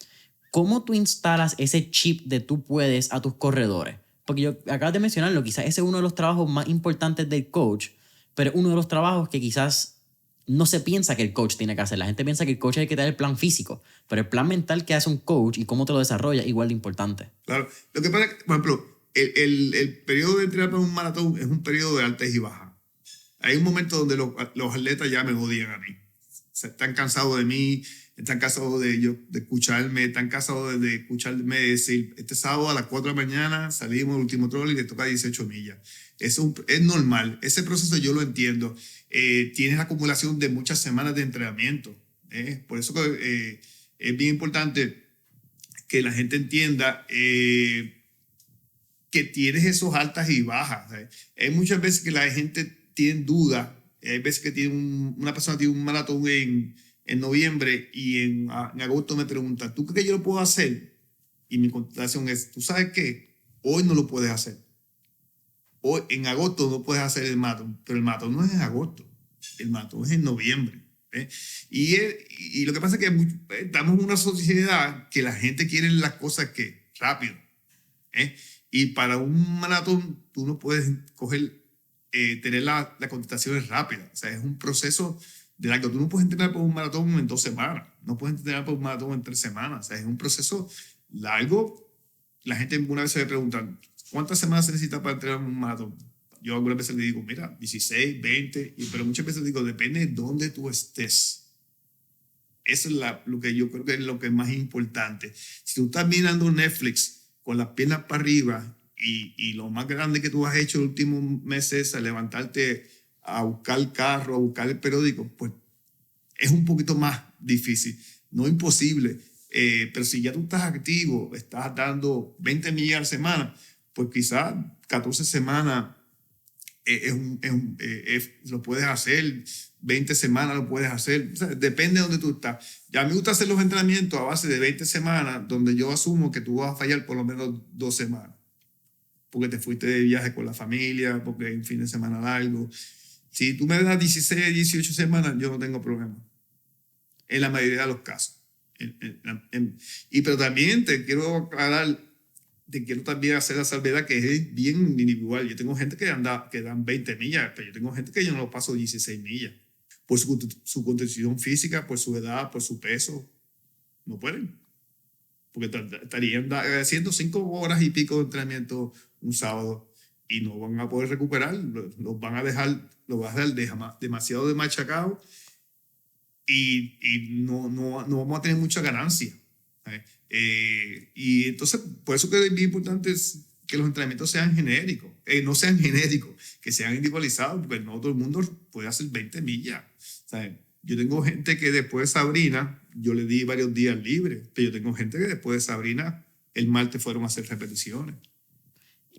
Speaker 1: ¿Cómo tú instalas ese chip de tú puedes a tus corredores? Porque yo acabas de mencionarlo, quizás ese es uno de los trabajos más importantes del coach, pero uno de los trabajos que quizás no se piensa que el coach tiene que hacer. La gente piensa que el coach hay que tener el plan físico, pero el plan mental que hace un coach y cómo te lo desarrolla es igual de importante.
Speaker 2: Claro. Lo que pasa es que, por ejemplo, el periodo de entrenar para un maratón es un periodo de altas y bajas. Hay un momento donde los atletas ya me odian a mí. Están cansados de mí, están cansados de escucharme, están cansados de escucharme decir, este sábado a las 4 de la mañana salimos del último troll y le toca 18 millas. Eso es normal. Ese proceso yo lo entiendo. Tienes la acumulación de muchas semanas de entrenamiento. Por eso es bien importante que la gente entienda que tienes esos altas y bajas. Hay muchas veces que la gente tiene dudas. Hay veces que una persona tiene un maratón en noviembre y en agosto me pregunta, ¿tú crees que yo lo puedo hacer? Y mi contestación es, ¿tú sabes qué? Hoy no lo puedes hacer. Hoy, en agosto no puedes hacer el maratón, pero el maratón no es en agosto, el maratón es en noviembre. Y lo que pasa es que estamos en una sociedad que la gente quiere las cosas que rápido. Y para un maratón tú no puedes tener las contestaciones rápidas. O sea, es un proceso de largo. Tú no puedes entrenar por un maratón en 2 semanas, no puedes entrenar por un maratón en 3 semanas. O sea, es un proceso largo. La gente una vez se me pregunta, ¿cuántas semanas se necesita para entrenar un maratón? Yo algunas veces le digo, mira, 16, 20, pero muchas veces digo, depende de dónde tú estés. Eso es lo que yo creo que es lo que es más importante. Si tú estás mirando Netflix con las piernas para arriba y lo más grande que tú has hecho el último mes es levantarte a buscar el carro, a buscar el periódico, pues es un poquito más difícil. No imposible, pero si ya tú estás activo, estás dando 20 millas a la semana, pues quizás 14 semanas lo puedes hacer, 20 semanas lo puedes hacer, o sea, depende de donde tú estás. Ya me gusta hacer los entrenamientos a base de 20 semanas, donde yo asumo que tú vas a fallar por lo menos 2 semanas, porque te fuiste de viaje con la familia, porque hay un fin de semana largo. Si tú me das 16, 18 semanas, yo no tengo problema, en la mayoría de los casos. Pero también te quiero aclarar, te quiero también hacer la salvedad que es bien individual. Yo tengo gente que dan 20 millas, pero yo tengo gente que yo no lo paso 16 millas. Por su condición física, por su edad, por su peso, no pueden. Porque estarían haciendo 5 horas y pico de entrenamiento un sábado y no van a poder recuperar, los vas a dejar demasiado machacado y no vamos a tener mucha ganancia. Y entonces, por eso que es bien importante es que los entrenamientos sean genéricos, no sean genéricos, que sean individualizados, porque no todo el mundo puede hacer 20 millas. Yo tengo gente que después de Sabrina, yo le di varios días libres, pero yo tengo gente que después de Sabrina, el martes fueron a hacer repeticiones.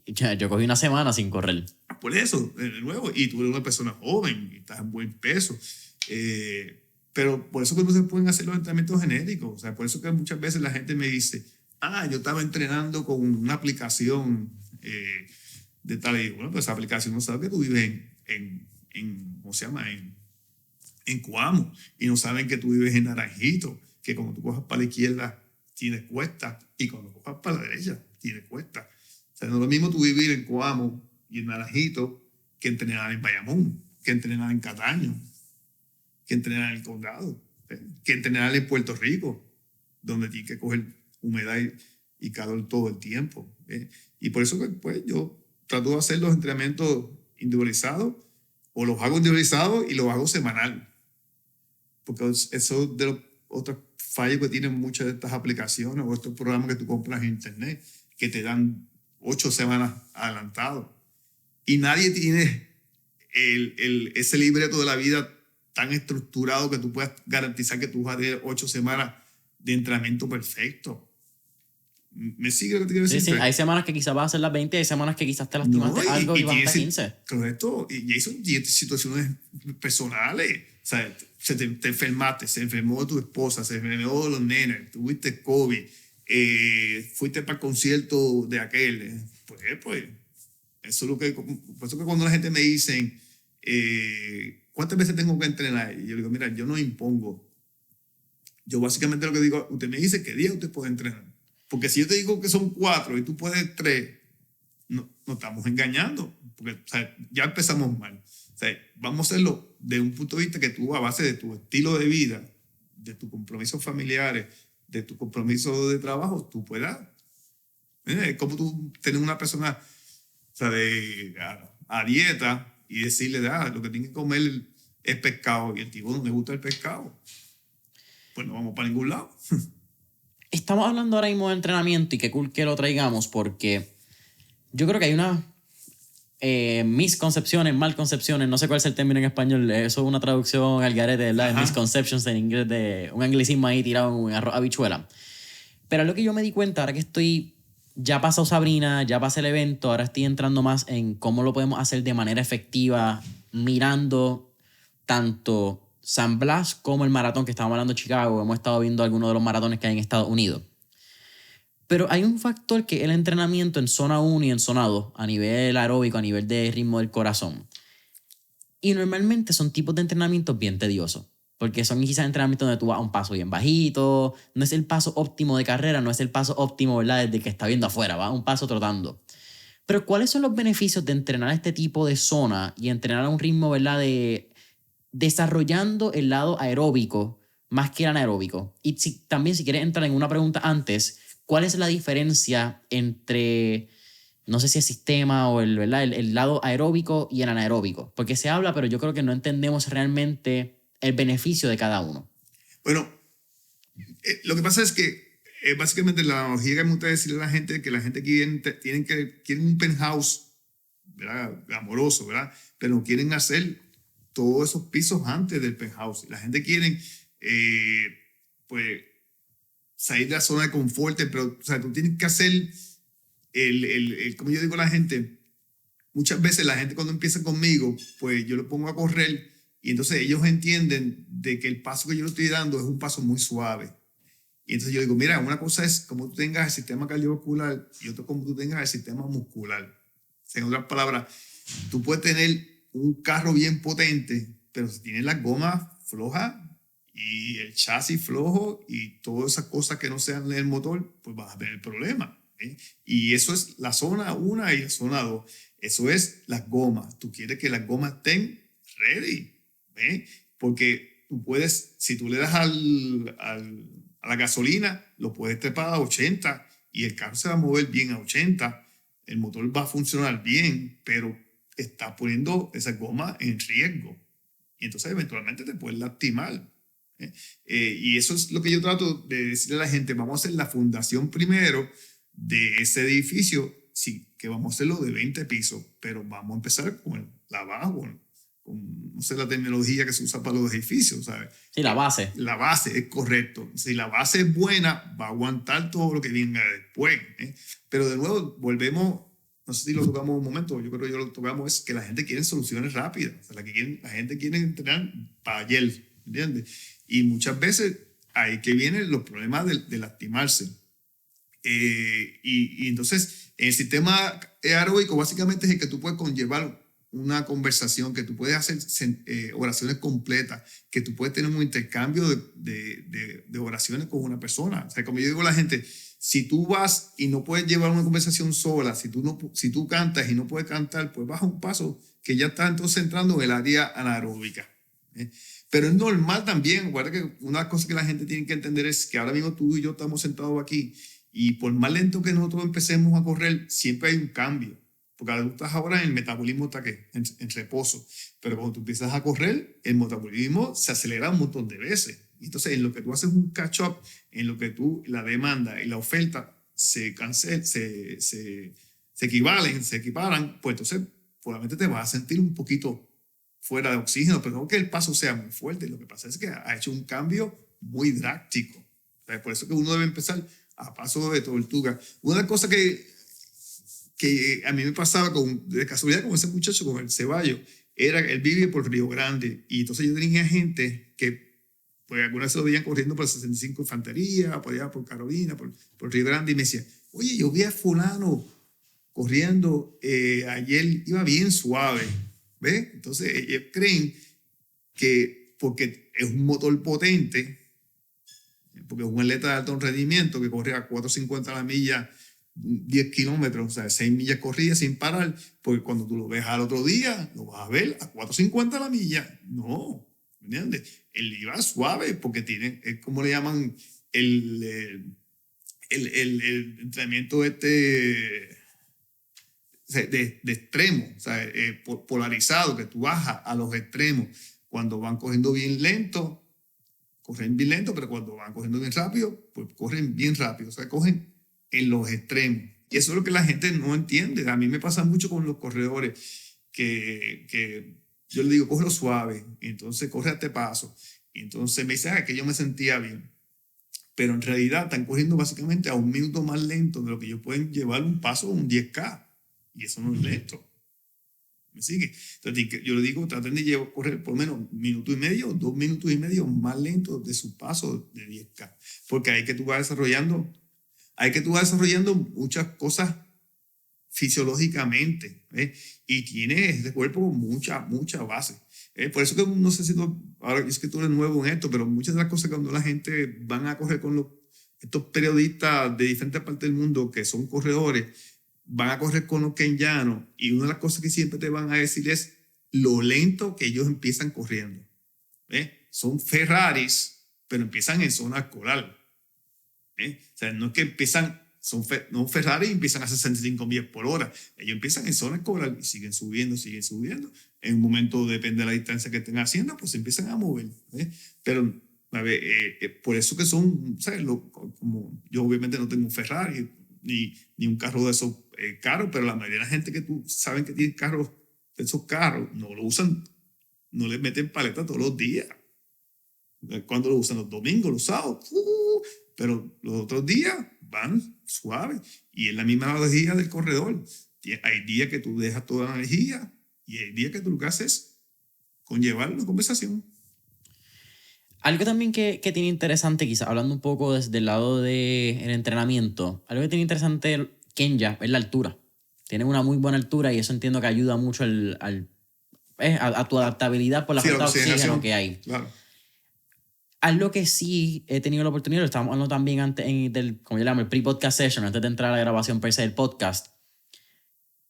Speaker 1: Yo cogí una semana sin correr.
Speaker 2: Por eso, de nuevo, y tú eres una persona joven, y estás en buen peso. Pero por eso que no se pueden hacer los entrenamientos genéricos. O sea, por eso que muchas veces la gente me dice, yo estaba entrenando con una aplicación de tal. Y bueno, pues esa aplicación no sabe que tú vives ¿cómo se llama? En Coamo. Y no saben que tú vives en Naranjito, que cuando tú cojas para la izquierda tienes cuesta y cuando cojas para la derecha tienes cuesta. O sea, no es lo mismo tú vivir en Coamo y en Naranjito que entrenar en Bayamón, que entrenar en Cataño, que entrenar en el Condado, que entrenar en Puerto Rico, donde tienes que coger humedad y calor todo el tiempo. Y por eso que pues, yo trato de hacer los entrenamientos individualizados, o los hago individualizados y los hago semanal. Porque eso de los otros fallos que tienen muchas de estas aplicaciones o estos programas que tú compras en internet, que te dan 8 semanas adelantado. Y nadie tiene ese libreto de la vida tan estructurado que tú puedas garantizar que tú vas a tener 8 semanas de entrenamiento perfecto. ¿Me sigue lo que te quiero decir?
Speaker 1: Sí, hay semanas que quizás vas a hacer las 20, hay semanas que quizás te lastimaste algo y vas a 15.
Speaker 2: Correcto, y eso tiene situaciones personales. O sea, te enfermaste, se enfermó tu esposa, se enfermó los nenes, tuviste COVID, fuiste para el concierto de aquel. Pues, eso es lo que... Por eso que cuando la gente me dice... ¿cuántas veces tengo que entrenar? Y yo digo, mira, yo no impongo. Yo básicamente lo que digo, usted me dice qué día usted puede entrenar. Porque si yo te digo que son 4 y tú puedes 3, no estamos engañando. Porque o sea, ya empezamos mal. O sea, vamos a hacerlo de un punto de vista que tú, a base de tu estilo de vida, de tus compromisos familiares, de tu compromiso de trabajo, tú puedas. Es como tú tener una persona o sea, a dieta y decirle, lo que tiene que comer es pescado, y el tipo no le gusta el pescado, pues no vamos para ningún lado.
Speaker 1: Estamos hablando ahora mismo de entrenamiento y qué cool que lo traigamos, porque yo creo que hay unas misconcepciones, malconcepciones, no sé cuál es el término en español, eso es una traducción al garete, ¿verdad? Misconceptions en inglés, de un anglicismo ahí tirado en arroz habichuela. Pero lo que yo me di cuenta, ahora que ya pasó Sabrina, ya pasé el evento, ahora estoy entrando más en cómo lo podemos hacer de manera efectiva, mirando tanto San Blas como el maratón que estábamos hablando de Chicago. Hemos estado viendo algunos de los maratones que hay en Estados Unidos. Pero hay un factor que es el entrenamiento en zona 1 y en zona 2, a nivel aeróbico, a nivel de ritmo del corazón. Y normalmente son tipos de entrenamientos bien tediosos, porque son quizás entrenamientos donde tú vas a un paso bien bajito, no es el paso óptimo de carrera, no es el paso óptimo, ¿verdad?, desde que está viendo afuera, va a un paso trotando. Pero ¿cuáles son los beneficios de entrenar este tipo de zona y entrenar a un ritmo, ¿verdad?, de desarrollando el lado aeróbico más que el anaeróbico? Y también, si quieres entrar en una pregunta antes, ¿cuál es la diferencia entre no sé si el sistema o ¿verdad? El lado aeróbico y el anaeróbico, porque se habla, pero yo creo que no entendemos realmente el beneficio de cada uno.
Speaker 2: Bueno, lo que pasa es que básicamente la analogía que me gusta decirle a la gente es que la gente quieren un penthouse, ¿verdad? Amoroso, ¿verdad? Pero quieren hacer todos esos pisos antes del penthouse. La gente quiere, pues, salir de la zona de confort, pero, o sea, tú tienes que hacer como yo digo a la gente, muchas veces la gente cuando empieza conmigo, pues yo lo pongo a correr y entonces ellos entienden de que el paso que yo le estoy dando es un paso muy suave. Y entonces yo digo, mira, una cosa es como tú tengas el sistema cardiovascular y otra como tú tengas el sistema muscular. O sea, en otras palabras, tú puedes tener un carro bien potente, pero si tienes las gomas flojas y el chasis flojo y todas esas cosas que no sean el motor, pues vas a tener problemas. Y eso es la zona 1 y la zona 2. Eso es las gomas. Tú quieres que las gomas estén ready. Porque tú puedes, si tú le das a la gasolina, lo puedes trepar a 80 y el carro se va a mover bien a 80. El motor va a funcionar bien, pero está poniendo esa goma en riesgo. Y entonces eventualmente te puedes lastimar. Y eso es lo que yo trato de decirle a la gente. Vamos a hacer la fundación primero de ese edificio. Sí, que vamos a hacerlo de 20 pisos, pero vamos a empezar con la base, no sé la terminología que se usa para los edificios, ¿sabes?
Speaker 1: Sí, la base.
Speaker 2: La base es correcto. Si la base es buena, va a aguantar todo lo que venga después. Pero de nuevo, volvemos, no sé si lo tocamos un momento, yo creo que yo lo tocamos, es que la gente quiere soluciones rápidas. O sea, la gente quiere entrenar para ayer, ¿entiendes? Y muchas veces ahí que vienen los problemas de lastimarse. Y entonces, el sistema aeróbico básicamente es el que tú puedes conllevar una conversación, que tú puedes hacer oraciones completas, que tú puedes tener un intercambio de oraciones con una persona. O sea, como yo digo a la gente, si tú vas y no puedes llevar una conversación sola, si tú cantas y no puedes cantar, pues vas a un paso que ya está entonces entrando en el área anaeróbica. Pero es normal también, guarda que una de las cosas que la gente tiene que entender es que ahora mismo tú y yo estamos sentados aquí y por más lento que nosotros empecemos a correr, siempre hay un cambio. Porque ahora tú estás ahora en el metabolismo está en reposo. Pero cuando tú empiezas a correr, el metabolismo se acelera un montón de veces. Entonces, en lo que tú haces un catch-up, en lo que la demanda y la oferta se equiparan, pues entonces probablemente te vas a sentir un poquito fuera de oxígeno, pero no que el paso sea muy fuerte. Lo que pasa es que ha hecho un cambio muy drástico. O sea, por eso que uno debe empezar a paso de tortuga. Una cosa que a mí me pasaba de casualidad con ese muchacho, con el Ceballos, él vive por Río Grande y entonces yo tenía gente que pues algunas se lo veían corriendo por 65 Infantería, por allá por Carolina, por Río Grande y me decía, oye, yo vi a fulano corriendo, ayer iba bien suave, ¿ves? Entonces ellos creen que porque es un motor potente, porque es un atleta de alto rendimiento que corre a 450 a la milla, 10 kilómetros, o sea, 6 millas corridas sin parar, porque cuando tú lo ves al otro día, lo vas a ver a 450 a la milla. No, ¿me entiendes? Él iba suave porque tiene, es como le llaman el entrenamiento de extremo, o sea, polarizado, que tú bajas a los extremos. Cuando van cogiendo bien lento, corren bien lento, pero cuando van cogiendo bien rápido, pues corren bien rápido, o sea, cogen en los extremos. Y eso es lo que la gente no entiende. A mí me pasa mucho con los corredores que yo le digo, cógelo suave, entonces corre a este paso. Y entonces me dice, que yo me sentía bien. Pero en realidad están corriendo básicamente a un minuto más lento de lo que ellos pueden llevar un paso, un 10K. Y eso no es lento. ¿Me sigue? Entonces yo le digo, traten de correr por lo menos 1 minuto y medio, 2 minutos y medio más lento de su paso de 10K. Porque hay que tú vas desarrollando muchas cosas fisiológicamente, y tiene este cuerpo mucha base. Por eso que no sé si ahora es que tú eres nuevo en esto, pero muchas de las cosas cuando la gente van a correr con estos periodistas de diferentes partes del mundo que son corredores, van a correr con los kenyanos y una de las cosas que siempre te van a decir es lo lento que ellos empiezan corriendo. Son Ferraris, pero empiezan en zona escolar. O sea, no es que empiezan no Ferrari empiezan a 65 millas por hora. Ellos empiezan en zona escolar y siguen subiendo. En un momento, depende de la distancia que estén haciendo, pues se empiezan a mover. Pero, a ver, por eso que son, ¿sabes? Como yo obviamente no tengo un Ferrari ni un carro de esos caros, pero la mayoría de la gente que tú saben que tienen carros, de esos carros, no lo usan, no les meten paleta todos los días. Cuando lo usan los domingos, los sábados, pero los otros días van suaves. Y es la misma analogía del corredor. Hay días que tú dejas toda la energía y hay días que tú lo que haces es conllevar la conversación.
Speaker 1: Algo también que tiene interesante, quizás hablando un poco desde el lado del entrenamiento, algo que tiene interesante Kenya es la altura. Tiene una muy buena altura y eso entiendo que ayuda mucho a tu adaptabilidad por la falta de oxígeno que hay.
Speaker 2: Claro.
Speaker 1: Algo que sí he tenido la oportunidad, lo estábamos hablando también antes como yo le llamo, el pre-podcast session, antes de entrar a la grabación per se del podcast,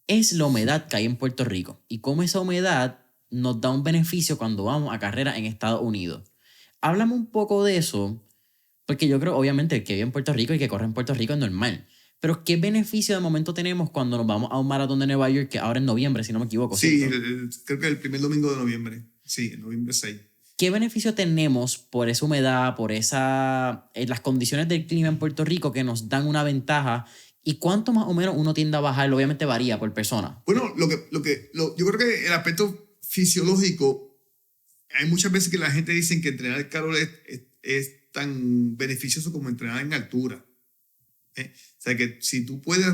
Speaker 1: es la humedad que hay en Puerto Rico y cómo esa humedad nos da un beneficio cuando vamos a carreras en Estados Unidos. Háblame un poco de eso, porque yo creo, obviamente, el que vive en Puerto Rico y que corre en Puerto Rico es normal. Pero ¿qué beneficio de momento tenemos cuando nos vamos a un maratón de Nueva York, que ahora en noviembre, si no me equivoco?
Speaker 2: Sí, creo que el primer domingo de noviembre. Sí, noviembre 6.
Speaker 1: ¿Qué beneficio tenemos por esa humedad, por las condiciones del clima en Puerto Rico que nos dan una ventaja? ¿Y cuánto más o menos uno tiende a bajar? Obviamente varía por persona.
Speaker 2: Bueno, yo creo que el aspecto fisiológico, hay muchas veces que la gente dice que entrenar el calor es tan beneficioso como entrenar en altura. O sea, que si tú puedes,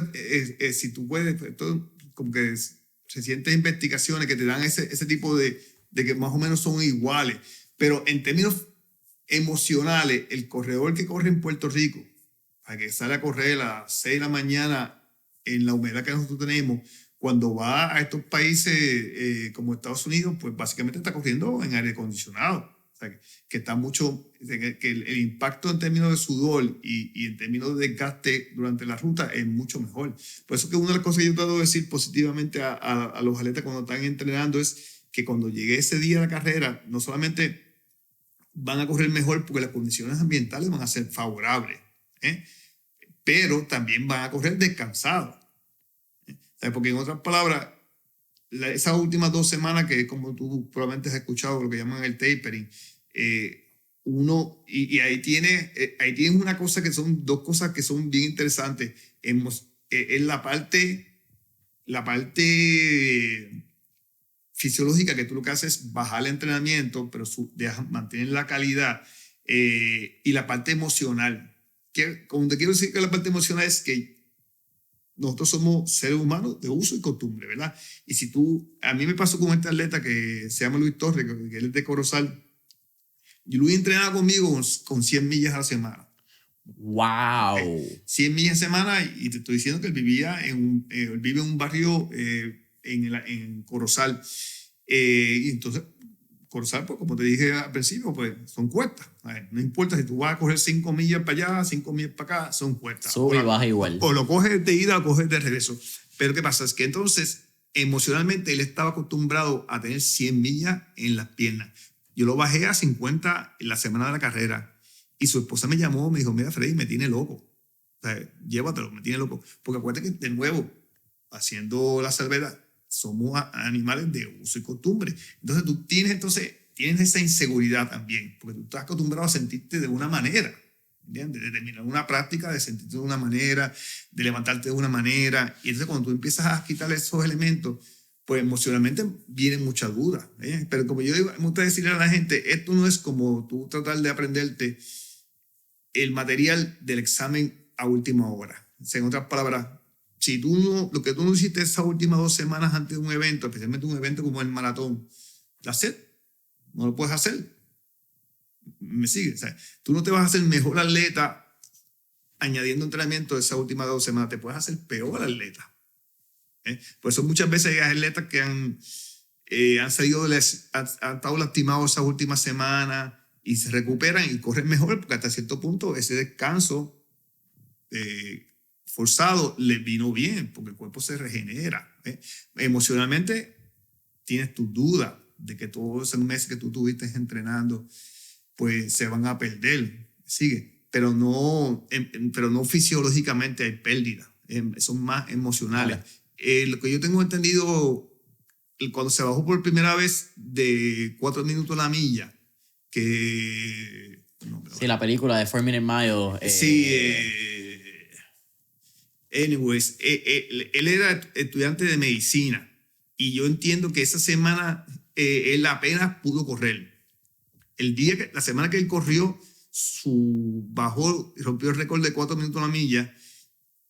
Speaker 2: como que recientes investigaciones que te dan ese tipo de que más o menos son iguales, pero en términos emocionales, el corredor que corre en Puerto Rico, para que sale a correr a las 6 de la mañana en la humedad que nosotros tenemos, cuando va a estos países como Estados Unidos, pues básicamente está corriendo en aire acondicionado. O sea, que está mucho, que el impacto en términos de sudor y en términos de desgaste durante la ruta es mucho mejor. Por eso que una de las cosas que yo trato de decir positivamente a los atletas cuando están entrenando es que cuando llegue ese día de la carrera, no solamente van a correr mejor porque las condiciones ambientales van a ser favorables, pero también van a correr descansados. Porque en otras palabras, esas últimas 2 semanas que como tú probablemente has escuchado lo que llaman el tapering, y ahí tienes una cosa que son 2 cosas que son bien interesantes. Es la parte fisiológica, que tú lo que haces es bajar el entrenamiento, pero mantener la calidad, y la parte emocional. Como te quiero decir que la parte emocional es que nosotros somos seres humanos de uso y costumbre, ¿verdad? Y a mí me pasó con este atleta que se llama Luis Torres, que él es de Corozal, y Luis entrenaba conmigo con 100 millas a la semana.
Speaker 1: ¡Wow!
Speaker 2: 100 millas a la semana, y te estoy diciendo que él vive en un barrio en Corozal. Y entonces, Corozal, pues, como te dije al principio, pues son cuestas. No importa si tú vas a coger 5 millas para allá, 5 millas para acá, son cuestas.
Speaker 1: Sube y baja igual.
Speaker 2: O lo coges de ida o lo coges de regreso. Pero ¿qué pasa? Es que entonces, emocionalmente, él estaba acostumbrado a tener 100 millas en las piernas. Yo lo bajé a 50 en la semana de la carrera. Y su esposa me llamó, me dijo, mira, Freddy, me tiene loco. O sea, llévatelo, me tiene loco. Porque acuérdate que, de nuevo, haciendo la salvedad, somos animales de uso y costumbre. Entonces tú tienes esa inseguridad también, porque tú estás acostumbrado a sentirte de una manera, ¿entiendes? De terminar una práctica, de sentirte de una manera, de levantarte de una manera. Y entonces cuando tú empiezas a quitar esos elementos, pues emocionalmente vienen muchas dudas. Pero como yo digo, me gusta decirle a la gente, esto no es como tú tratar de aprenderte el material del examen a última hora. O sea, en otras palabras, si lo que tú no hiciste esas últimas 2 semanas antes de un evento, especialmente un evento como el maratón, no lo puedes hacer. ¿Me sigues? O sea, tú no te vas a hacer mejor atleta añadiendo entrenamiento de esas últimas 2 semanas, te puedes hacer peor atleta. Por eso muchas veces hay atletas que han estado lastimados esas últimas semanas y se recuperan y corren mejor, porque hasta cierto punto ese descanso forzado les vino bien, porque el cuerpo se regenera. Emocionalmente tienes tus dudas de que todos esos meses que tú estuviste entrenando pues se van a perder. Sigue. pero no fisiológicamente hay pérdida, son más emocionales. Lo que yo tengo entendido, cuando se bajó por primera vez de 4 minutos la milla, que...
Speaker 1: Sí, la película de 4 Minute Mile.
Speaker 2: Sí, anyways, él era estudiante de medicina y yo entiendo que esa semana él apenas pudo correr. La semana que él corrió, rompió el récord de 4 minutos la milla,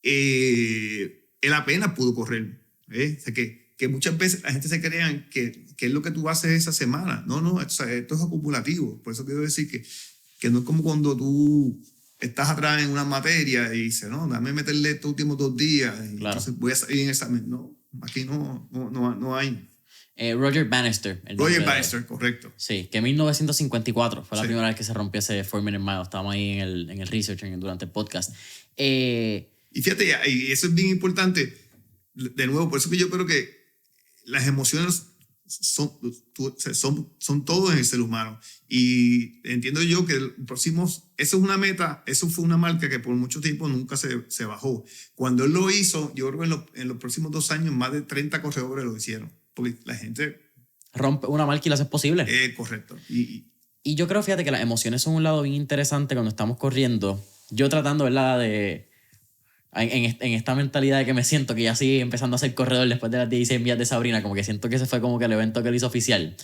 Speaker 2: él apenas pudo correr. O sea, que muchas veces la gente se crea que es lo que tú haces esa semana. No, esto es acumulativo. Por eso quiero decir que no es como cuando tú estás atrás en una materia y dices, no, dame meterle estos últimos 2 días y entonces voy a salir en examen. No, aquí no hay.
Speaker 1: Roger Bannister.
Speaker 2: Roger Bannister, correcto.
Speaker 1: Sí, que en 1954 fue la primera vez que se rompió ese 4 Minute Mile. Estábamos ahí en el research durante el podcast.
Speaker 2: Y fíjate, y eso es bien importante. De nuevo, por eso que yo creo que las emociones son todo en el ser humano. Y entiendo yo que eso es una meta, eso fue una marca que por mucho tiempo nunca se bajó. Cuando él lo hizo, yo creo que en los próximos 2 años más de 30 corredores lo hicieron. Porque la gente...
Speaker 1: rompe una marca y lo hace posible.
Speaker 2: Correcto.
Speaker 1: Y yo creo, fíjate, que las emociones son un lado bien interesante cuando estamos corriendo. Yo tratando, ¿verdad?, en esta mentalidad de que me siento que ya sigue empezando a ser corredor después de las 16 millas de Sabrina, como que siento que ese fue como que el evento que él hizo oficial.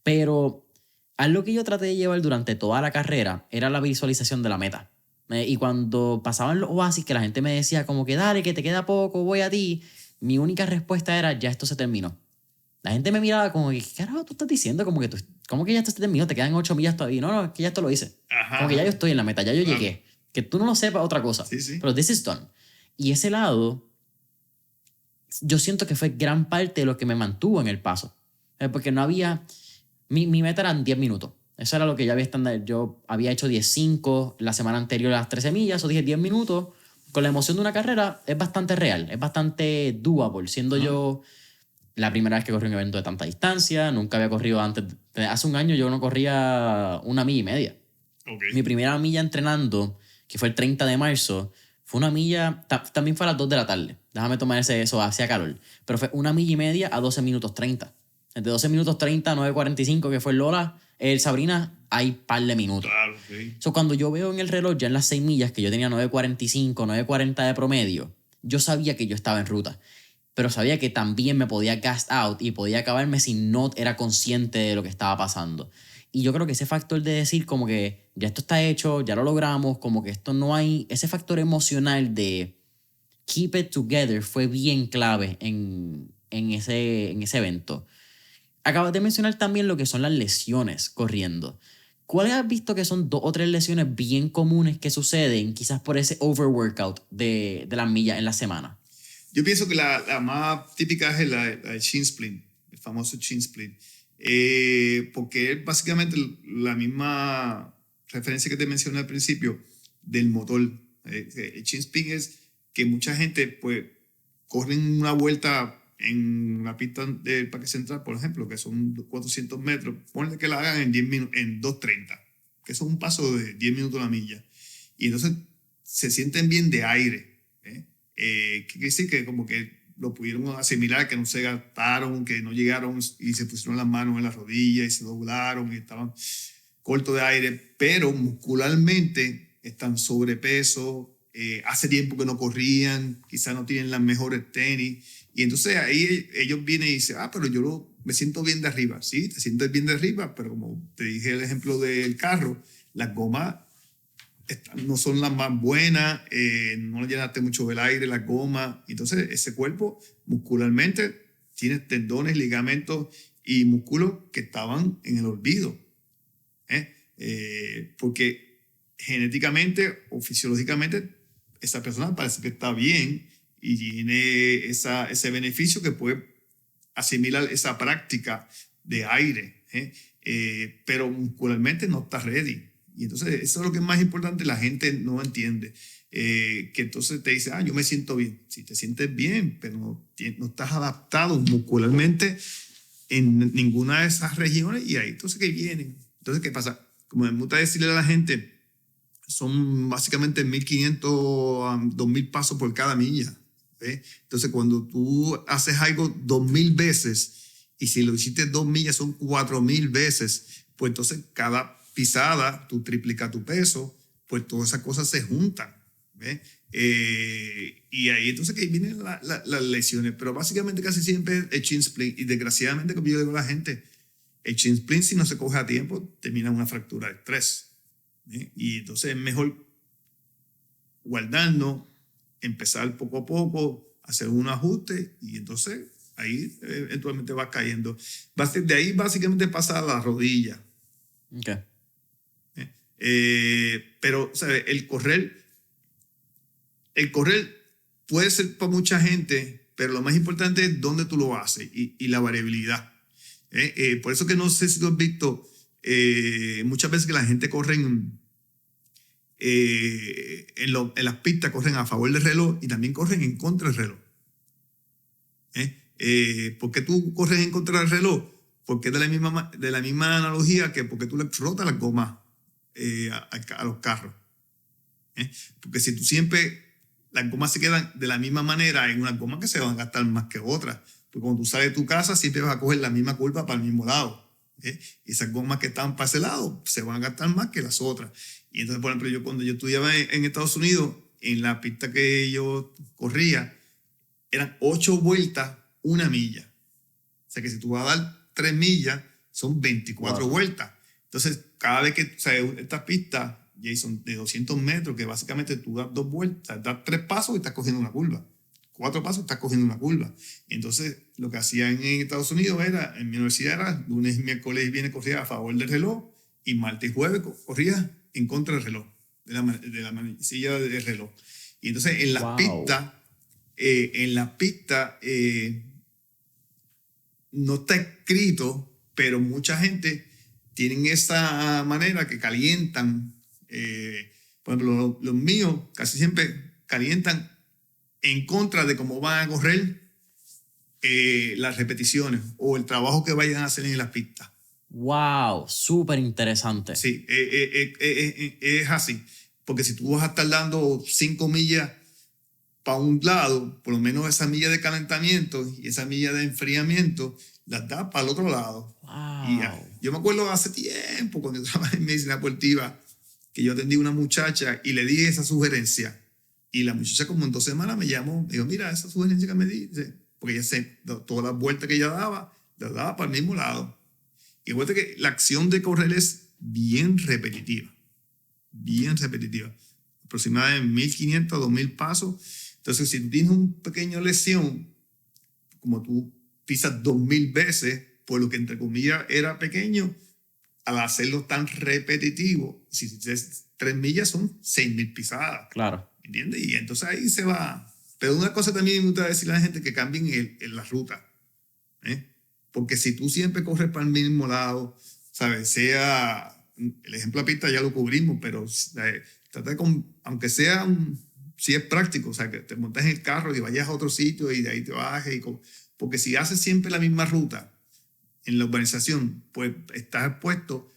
Speaker 1: Pero algo que yo traté de llevar durante toda la carrera era la visualización de la meta. Y cuando pasaban los oasis que la gente me decía como que dale, que te queda poco, voy a ti, mi única respuesta era ya esto se terminó. La gente me miraba como que, ¿qué carajo tú estás diciendo? Como que ya esto se terminó, te quedan 8 millas todavía. No, es que ya esto lo hice. Como que ya yo estoy en la meta, ya yo llegué. Que tú no lo sepas, otra cosa.
Speaker 2: Sí.
Speaker 1: Pero this is done. Y ese lado, yo siento que fue gran parte de lo que me mantuvo en el paso. Porque no había... Mi meta eran 10 minutos. Eso era lo que yo había estándar. Yo había hecho 10.5 la semana anterior a las 13 millas, o dije 10 minutos. Con la emoción de una carrera es bastante real, es bastante doable, siendo yo la primera vez que corrí un evento de tanta distancia. Nunca había corrido antes. Hace un año yo no corría 1 milla y media.
Speaker 2: Okay.
Speaker 1: Mi primera milla entrenando, que fue el 30 de marzo, fue 1 milla, también fue a las 2 de la tarde. Déjame tomar eso, hacía calor. Pero fue 1 milla y media a 12 minutos 30. Entre 12 minutos 30 a 9.45, que fue el Sabrina, hay par de minutos.
Speaker 2: Claro, sí.
Speaker 1: So, cuando yo veo en el reloj ya en las 6 millas que yo tenía 9.45, 9.40 de promedio, yo sabía que yo estaba en ruta. Pero sabía que también me podía gas out y podía acabarme si no era consciente de lo que estaba pasando. Y yo creo que ese factor de decir como que ya esto está hecho, ya lo logramos, como que esto no hay... Ese factor emocional de keep it together fue bien clave en ese evento. Acabas de mencionar también lo que son las lesiones corriendo. ¿Cuáles has visto que son 2 o 3 lesiones bien comunes que suceden quizás por ese overworkout de las millas en la semana?
Speaker 2: Yo pienso que la más típica es la shin splint, el famoso shin splint. Porque es básicamente la misma referencia que te mencioné al principio del motor. El shin splint es que mucha gente pues corren una vuelta en la pista del Parque Central, por ejemplo, que son 400 metros, ponle que la hagan en 2.30, que eso es un paso de 10 minutos a la milla. Y entonces se sienten bien de aire. ¿Qué quiere decir? Que como que lo pudieron asimilar, que no se gastaron, que no llegaron y se pusieron las manos en las rodillas y se doblaron y estaban cortos de aire, pero muscularmente están sobrepeso, hace tiempo que no corrían, quizás no tienen las mejores tenis, y entonces ahí ellos vienen y dicen, pero yo me siento bien de arriba. Sí, te sientes bien de arriba, pero como te dije el ejemplo del carro, las gomas no son las más buenas, no llenaste mucho el aire, las gomas. Entonces ese cuerpo muscularmente tiene tendones, ligamentos y músculos que estaban en el olvido. Porque genéticamente o fisiológicamente esa persona parece que está bien y tiene ese beneficio que puede asimilar esa práctica de aire, pero muscularmente no está ready. Y entonces eso es lo que es más importante, la gente no entiende. Que entonces te dice, yo me siento bien. Sí, te sientes bien, pero no estás adaptado muscularmente en ninguna de esas regiones, y ahí entonces ¿qué vienen? Entonces, ¿qué pasa? Como me gusta decirle a la gente, son básicamente 1.500 a 2.000 pasos por cada milla. Entonces, cuando tú haces algo 2.000 veces, y si lo hiciste 2 millas son 4.000 veces, pues entonces cada pisada tú triplicas tu peso, pues todas esas cosas se juntan. Y ahí entonces que vienen las lesiones, pero básicamente casi siempre el shin splint, y desgraciadamente, como yo le digo a la gente, el shin splint, si no se coge a tiempo, termina en una fractura de estrés. Y entonces es mejor guardarnos, empezar poco a poco, hacer un ajuste, y entonces ahí eventualmente va cayendo. De ahí básicamente pasa a la rodilla.
Speaker 1: Okay.
Speaker 2: Pero, ¿sabes? El correr puede ser para mucha gente, pero lo más importante es dónde tú lo haces y la variabilidad. Por eso que no sé si tú has visto muchas veces que la gente corre en las pistas, corren a favor del reloj y también corren en contra del reloj. ¿Por qué tú corres en contra del reloj? Porque es de la misma analogía que porque tú le rotas las gomas a los carros. Porque si tú siempre, las gomas se quedan de la misma manera, hay unas gomas que se van a gastar más que otras. Porque cuando tú sales de tu casa siempre vas a coger la misma curva para el mismo lado. Y esas gomas que están para ese lado se van a gastar más que las otras. Y entonces, por ejemplo, cuando yo estudiaba en Estados Unidos, en la pista que yo corría, eran 8 vueltas, 1 milla. O sea que si tú vas a dar 3 millas, son 24 vueltas. Entonces, cada vez que, o sea, estas pistas, Jason, de 200 metros, que básicamente tú das 2 vueltas, das 3 pasos y estás cogiendo una curva. 4 pasos y estás cogiendo una curva. Entonces, lo que hacían en Estados Unidos era, en mi universidad era, lunes, miércoles y viernes corría a favor del reloj, y martes y jueves corría en contra del reloj, de la manecilla del reloj. Y entonces, en las pistas, no está escrito, pero mucha gente tienen esa manera que calientan. Por ejemplo, los míos casi siempre calientan en contra de cómo van a correr las repeticiones o el trabajo que vayan a hacer en las pistas.
Speaker 1: ¡Wow! Súper interesante.
Speaker 2: Sí, es así. Porque si tú vas a estar dando 5 millas para un lado, por lo menos esa milla de calentamiento y esa milla de enfriamiento las das para el otro lado.
Speaker 1: Wow.
Speaker 2: Y yo me acuerdo hace tiempo, cuando yo trabajaba en medicina deportiva, que yo atendí a una muchacha y le di esa sugerencia. Y la muchacha como en 2 semanas me llamó, me dijo, mira, esa sugerencia que me dice, porque ella sé, todas las vueltas que ella daba, las daba para el mismo lado. Y recuerda que la acción de correr es bien repetitiva, aproximadamente 1.500 a 2.000 pasos. Entonces, si tú tienes una pequeña lesión, como tú pisas 2.000 veces, por lo que entre comillas era pequeño, al hacerlo tan repetitivo, si es 3 millas son 6.000 pisadas.
Speaker 1: Claro.
Speaker 2: ¿Entiendes? Y entonces ahí se va. Pero una cosa también me gusta decirle a la gente que cambien la ruta. Porque si tú siempre corres para el mismo lado, ¿sabes? Sea, el ejemplo de la pista ya lo cubrimos, pero trata de, aunque sea si es práctico, o sea, que te montes en el carro y vayas a otro sitio y de ahí te bajes. Porque si haces siempre la misma ruta en la urbanización, pues estás expuesto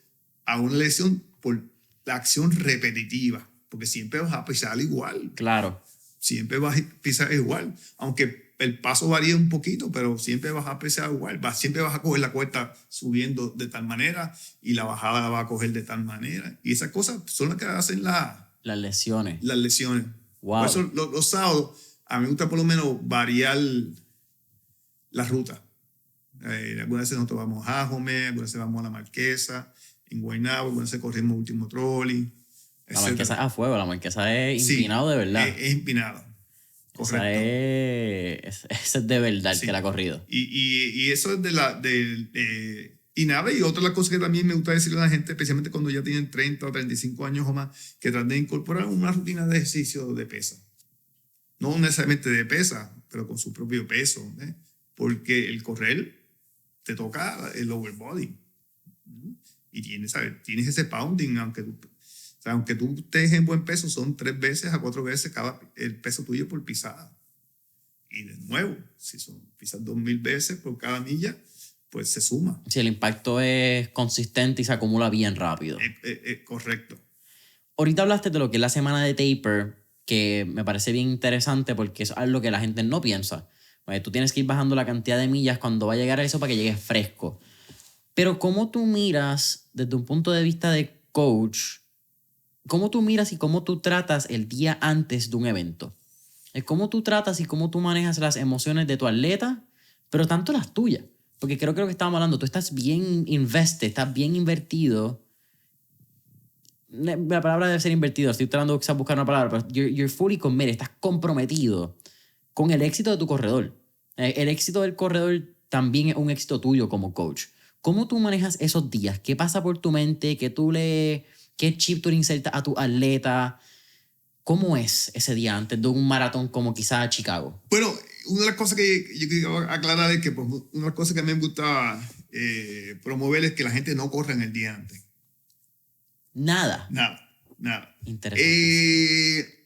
Speaker 2: a una lesión por la acción repetitiva. Porque siempre vas a pisar igual.
Speaker 1: Claro.
Speaker 2: Siempre vas a pisar igual. Aunque el paso varía un poquito, pero siempre vas a pisar igual. Siempre vas a coger la cuesta subiendo de tal manera y la bajada la vas a coger de tal manera. Y esas cosas son las que hacen las
Speaker 1: lesiones.
Speaker 2: Las lesiones.
Speaker 1: Wow.
Speaker 2: Por eso los sábados a mí me gusta por lo menos variar la ruta. Algunas veces nosotros vamos a Jome, algunas veces vamos a La Marquesa, en Guaynabo, algunas veces corremos Último Trolley.
Speaker 1: La Marquesa es a fuego, la Marquesa es empinado de verdad.
Speaker 2: Es empinado. Correcto.
Speaker 1: Esa es de verdad
Speaker 2: Sí.
Speaker 1: que la ha corrido.
Speaker 2: Y eso es y nada, y otra de las cosas que también me gusta decirle a la gente, especialmente cuando ya tienen 30 o 35 años o más, que traten de incorporar una rutina de ejercicio de pesa. No necesariamente de pesa, pero con su propio peso. Porque el correr te toca el lower body. Y tienes ese pounding, aunque tú estés en buen peso, son 3 veces a 4 veces el peso tuyo por pisada. Y de nuevo, si pisas 2.000 veces por cada milla, pues se suma.
Speaker 1: Si el impacto es consistente y se acumula bien rápido.
Speaker 2: Correcto.
Speaker 1: Ahorita hablaste de lo que es la semana de taper, que me parece bien interesante porque es algo que la gente no piensa. Tú tienes que ir bajando la cantidad de millas cuando va a llegar a eso para que llegues fresco. Pero ¿cómo tú miras desde un punto de vista de coach? ¿Cómo tú miras y cómo tú tratas el día antes de un evento? Es cómo tú tratas y cómo tú manejas las emociones de tu atleta, pero tanto las tuyas. Porque creo que lo que estábamos hablando, tú estás bien invested, estás bien invertido. La palabra debe ser invertido, estoy tratando de buscar una palabra, pero you're fully committed, estás comprometido con el éxito de tu corredor. El éxito del corredor también es un éxito tuyo como coach. ¿Cómo tú manejas esos días? ¿Qué pasa por tu mente? ¿Qué chip tú le insertas a tu atleta? ¿Cómo es ese día antes de un maratón como quizá Chicago?
Speaker 2: Bueno, una de las cosas que yo quiero aclarar es que pues, una de las cosas que a mí me gusta promover es que la gente no corra en el día antes.
Speaker 1: Nada.
Speaker 2: Nada.
Speaker 1: Interesante.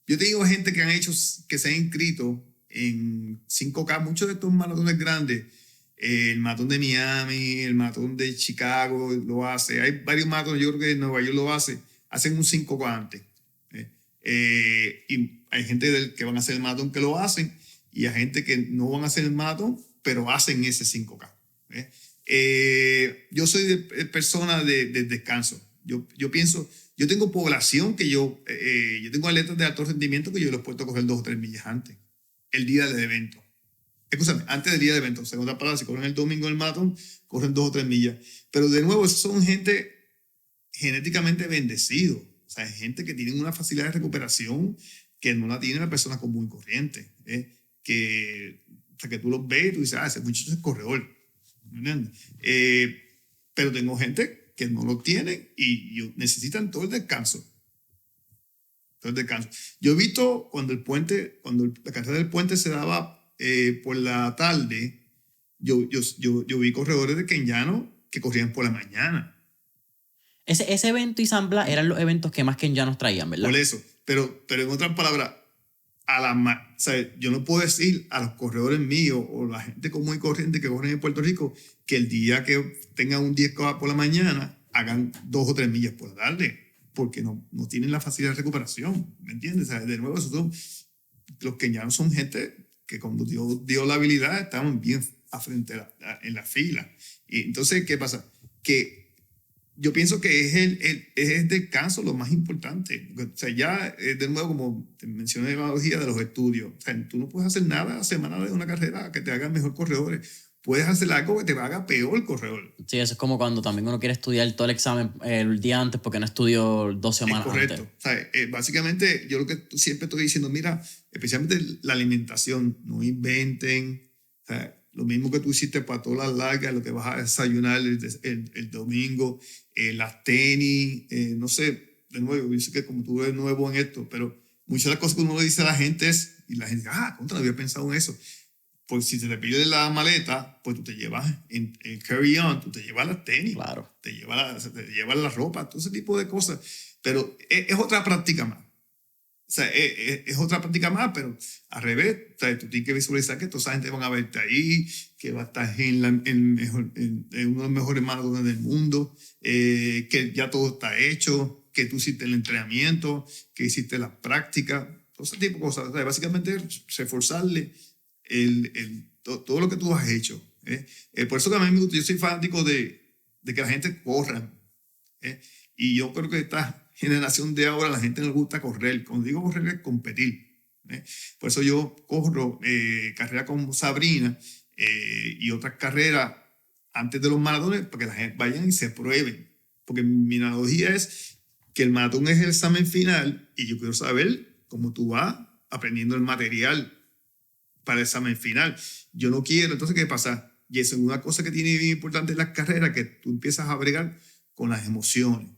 Speaker 2: Yo tengo gente que se han inscrito en 5K, muchos de estos maratones grandes, el maratón de Miami, el maratón de Chicago lo hace, hay varios maratones, yo creo que Nueva York lo hace, hacen un 5K antes. Y hay gente que van a hacer el maratón que lo hacen, y hay gente que no van a hacer el maratón, pero hacen ese 5K. Yo soy de persona de descanso. Yo pienso, yo tengo población que yo tengo atletas de alto rendimiento que yo los puedo coger 2 o 3 millas antes, el día del evento. Escúchame, antes del día del evento. Segunda palabra, si corren el domingo el maratón, corren 2 o 3 millas. Pero de nuevo, esos son gente genéticamente bendecido. O sea, gente que tiene una facilidad de recuperación que no la tiene la persona común y corriente. Que tú los ves y tú dices, ese muchacho es corredor. ¿Me entiendes? Pero tengo gente que no lo tienen y necesitan todo el descanso. Yo he visto cuando la carrera del puente se daba por la tarde, yo vi corredores de kenyano que corrían por la mañana.
Speaker 1: Ese evento y Zambla eran los eventos que más kenyanos traían, ¿verdad?
Speaker 2: Por eso. Pero en otras palabras, o sea, yo no puedo decir a los corredores míos o la gente común y corriente que corren en Puerto Rico que el día que tengan un 10K por la mañana hagan 2 o 3 millas por la tarde, porque no tienen la facilidad de recuperación, ¿me entiendes? O sea, de nuevo, los kenyanos son gente que cuando Dios dio la habilidad estaban bien en la fila. Y entonces, ¿qué pasa? Que yo pienso que es el descanso lo más importante. O sea, ya, de nuevo, como te mencioné la analogía de los estudios, o sea, tú no puedes hacer nada a la semana de una carrera que te haga mejor corredores. Puedes hacer algo que te haga peor corredor.
Speaker 1: Sí, eso es como cuando también uno quiere estudiar todo el examen el día antes porque no estudió 2 semanas antes.
Speaker 2: Es correcto. O sea, básicamente, yo lo que siempre estoy diciendo, mira, especialmente la alimentación, no inventen. O sea, lo mismo que tú hiciste para todas las largas, lo que vas a desayunar el domingo, las tenis, no sé, de nuevo, yo sé que como tú eres nuevo en esto, pero muchas de las cosas que uno le dice a la gente y la gente dice, contra, no había pensado en eso. Pues si te pide la maleta, pues tú te llevas en carry-on, tú te llevas las tenis,
Speaker 1: claro,
Speaker 2: te llevas la ropa, todo ese tipo de cosas. Pero es otra práctica más. O sea, es otra práctica más, pero al revés, o sea, tú tienes que visualizar que toda esa gente van a verte ahí, que va a estar en uno de los mejores maratones del mundo, que ya todo está hecho, que tú hiciste el entrenamiento, que hiciste la práctica, todo ese tipo de cosas. O sea, básicamente reforzarle todo lo que tú has hecho. Por eso que a mí me gusta, yo soy fanático de que la gente corra. Y yo creo que esta generación de ahora, la gente no le gusta correr. Cuando digo correr es competir. Por eso yo corro carreras como Sabrina y otras carreras antes de los maratones para que la gente vayan y se prueben. Porque mi analogía es que el maratón es el examen final y yo quiero saber cómo tú vas aprendiendo el material para el examen final. Yo no quiero, entonces, ¿qué pasa? Y eso es una cosa que tiene bien importante en las carreras, que tú empiezas a bregar con las emociones.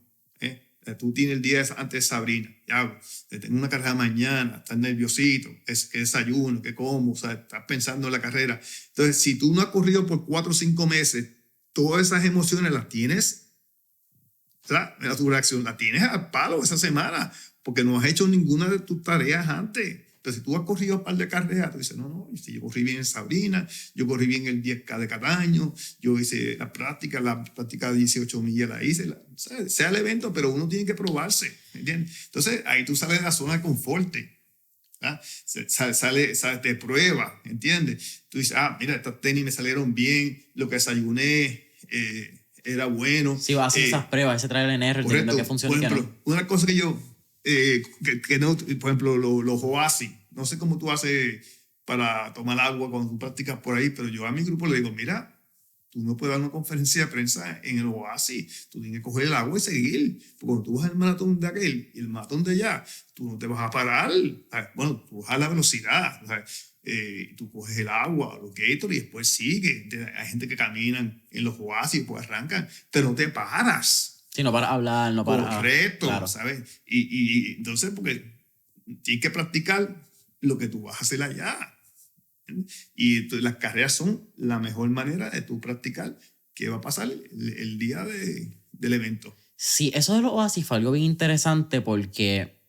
Speaker 2: Tú tienes el día antes de Sabrina, ya, tengo una carrera mañana, estás nerviosito, qué desayuno, qué como, o sea, estás pensando en la carrera. Entonces, si tú no has corrido por 4 o 5 meses, todas esas emociones las tienes, tu reacción la tienes al palo esa semana, porque no has hecho ninguna de tus tareas antes. Entonces, si tú has corrido un par de carreras, tú dices, no, yo corrí bien en Sabrina, yo corrí bien el 10K de Cataño, yo hice la práctica de 18 millas la hice, sea el evento, pero uno tiene que probarse, ¿entiendes? Entonces, ahí tú sales de la zona de confort, ¿ah? Sale de prueba, ¿entiendes? Tú dices, mira, estos tenis me salieron bien, lo que desayuné era bueno.
Speaker 1: Si vas a hacer esas pruebas, ese trial and error,
Speaker 2: correcto.
Speaker 1: Lo que funciona.
Speaker 2: Por ejemplo, una cosa que yo, que no, por ejemplo, los oasis, no sé cómo tú haces para tomar agua cuando tú practicas por ahí, pero yo a mi grupo le digo, mira, tú no puedes dar una conferencia de prensa en el oasis, tú tienes que coger el agua y seguir, porque cuando tú vas al maratón de aquel y el maratón de allá, tú no te vas a parar, bueno, tú bajas la velocidad, tú coges el agua, los Gatorade y después sigue. Hay gente que caminan en los oasis, pues arrancan, pero no te paras.
Speaker 1: Sí, no para hablar, no para...
Speaker 2: Correcto, claro. ¿Sabes? Y entonces, porque tienes que practicar lo que tú vas a hacer allá. Y las carreras son la mejor manera de tú practicar qué va a pasar el día del evento.
Speaker 1: Sí, eso de los oasis fue algo bien interesante porque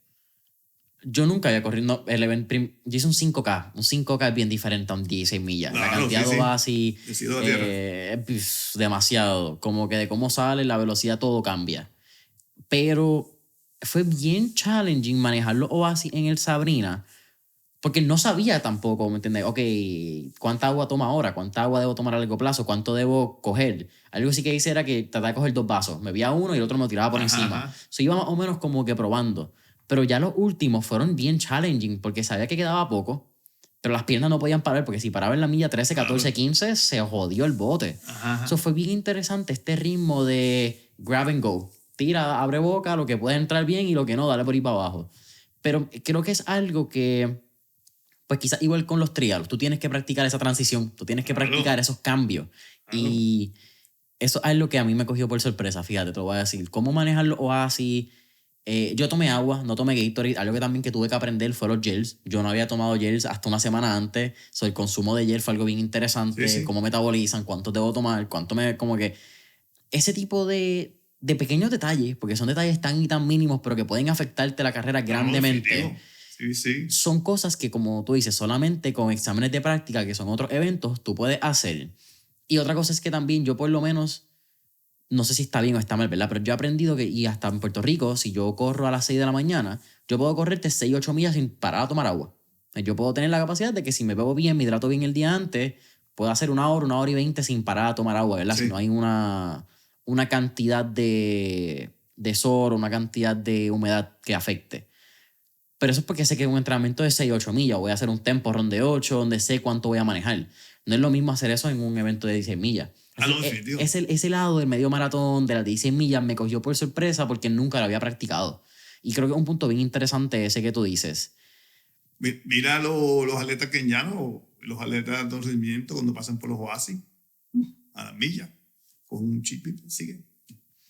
Speaker 1: yo nunca había corrido el evento. Yo hice un 5K. Un 5K es bien diferente a un 16 millas. Claro, la cantidad de oasis es demasiado. Como que de cómo sale, la velocidad, todo cambia. Pero fue bien challenging manejar los oasis en el Sabrina. Porque no sabía tampoco, ¿me entiendes? Ok, ¿cuánta agua toma ahora? ¿Cuánta agua debo tomar a largo plazo? ¿Cuánto debo coger? Algo sí que hice era que trataba de coger 2 vasos. Me bebía uno y el otro me lo tiraba por encima. So, iba más o menos como que probando. Pero ya los últimos fueron bien challenging porque sabía que quedaba poco, pero las piernas no podían parar porque si paraba en la milla 13, 14, 15, se jodió el bote. Eso fue bien interesante, este ritmo de grab and go. Tira, abre boca, lo que puede entrar bien y lo que no, dale por ahí para abajo. Pero creo que es algo que... Pues quizás igual con los trials, tú tienes que practicar esa transición, tú tienes que practicar esos cambios. Y eso es lo que a mí me cogió por sorpresa, fíjate, te lo voy a decir. ¿Cómo manejar los oasis? Yo tomé agua, no tomé Gatorade. Algo que también que tuve que aprender fue los gels. Yo no había tomado gels hasta una semana antes. So, el consumo de gel fue algo bien interesante. Sí. Cómo metabolizan, cuántos debo tomar, cuánto me... Como que ese tipo de pequeños detalles, porque son detalles tan y tan mínimos, pero que pueden afectarte la carrera grandemente.
Speaker 2: Sí.
Speaker 1: Son cosas que, como tú dices, solamente con exámenes de práctica, que son otros eventos, tú puedes hacer. Y otra cosa es que también yo por lo menos, no sé si está bien o está mal, ¿verdad? Pero yo he aprendido que, y hasta en Puerto Rico, si yo corro a las 6 de la mañana, yo puedo correrte 6, 8 millas sin parar a tomar agua. Yo puedo tener la capacidad de que si me bebo bien, me hidrato bien el día antes, puedo hacer 1 hora y 20 sin parar a tomar agua, ¿verdad? Sí. Si no hay una cantidad de sol, una cantidad de humedad que afecte. Pero eso es porque sé que es un entrenamiento de 6, 8 millas. Voy a hacer un tempo run de 8, donde sé cuánto voy a manejar. No es lo mismo hacer eso en un evento de 16 millas. Ese lado del medio maratón de las 16 millas me cogió por sorpresa porque nunca lo había practicado. Y creo que es un punto bien interesante ese que tú dices.
Speaker 2: Mira los atletas kenianos, los atletas de alto rendimiento cuando pasan por los oasis a las millas. Con un chip y siguen.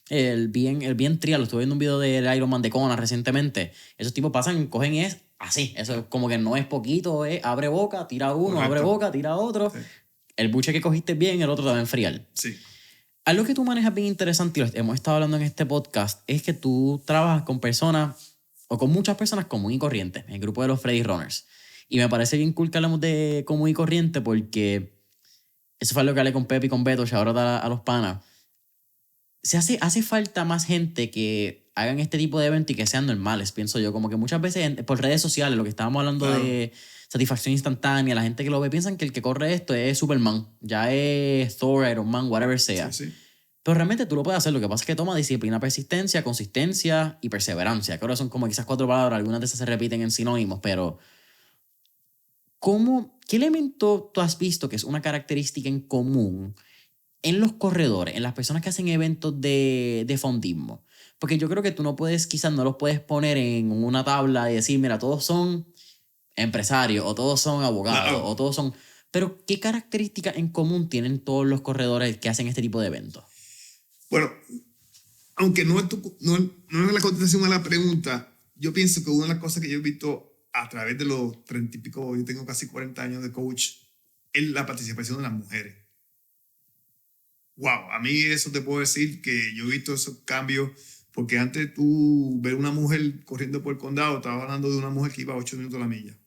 Speaker 1: El bien trial, lo estuve viendo un video del Ironman de Kona recientemente. Esos tipos pasan, cogen es así. Eso es como que no es poquito, es abre boca, tira uno, correcto. Abre boca, tira otro. Sí. El buche que cogiste bien, el otro te va a enfriar.
Speaker 2: Sí.
Speaker 1: Algo que tú manejas bien interesante, y lo hemos estado hablando en este podcast, es que tú trabajas con personas, o con muchas personas común y corrientes, en el grupo de los Freddy Runners. Y me parece bien cool que hablamos de común y corriente porque eso fue lo que hablé con Pepe y con Beto, shout out a los panas. Hace falta más gente que hagan este tipo de eventos y que sean normales, pienso yo. Como que muchas veces por redes sociales, lo que estábamos hablando de satisfacción instantánea, la gente que lo ve piensan que el que corre esto es Superman, ya es Thor, Iron Man, whatever sea. Sí. Pero realmente tú lo puedes hacer. Lo que pasa es que toma disciplina, persistencia, consistencia y perseverancia. Que ahora son como quizás 4 palabras, algunas de esas se repiten en sinónimos, pero ¿qué elemento tú has visto que es una característica en común en los corredores, en las personas que hacen eventos de fondismo? Porque yo creo que tú quizás no los puedes poner en una tabla y decir, mira, todos son empresarios, o todos son abogados, claro. O todos son... Pero, ¿qué características en común tienen todos los corredores que hacen este tipo de eventos?
Speaker 2: Bueno, aunque no es la contestación a la pregunta, yo pienso que una de las cosas que yo he visto a través de los 30 y pico, yo tengo casi 40 años de coach, es la participación de las mujeres. Wow, a mí eso te puedo decir que yo he visto esos cambios, porque antes tú ver una mujer corriendo por el condado, estabas hablando de una mujer que iba a 8 minutos a la milla.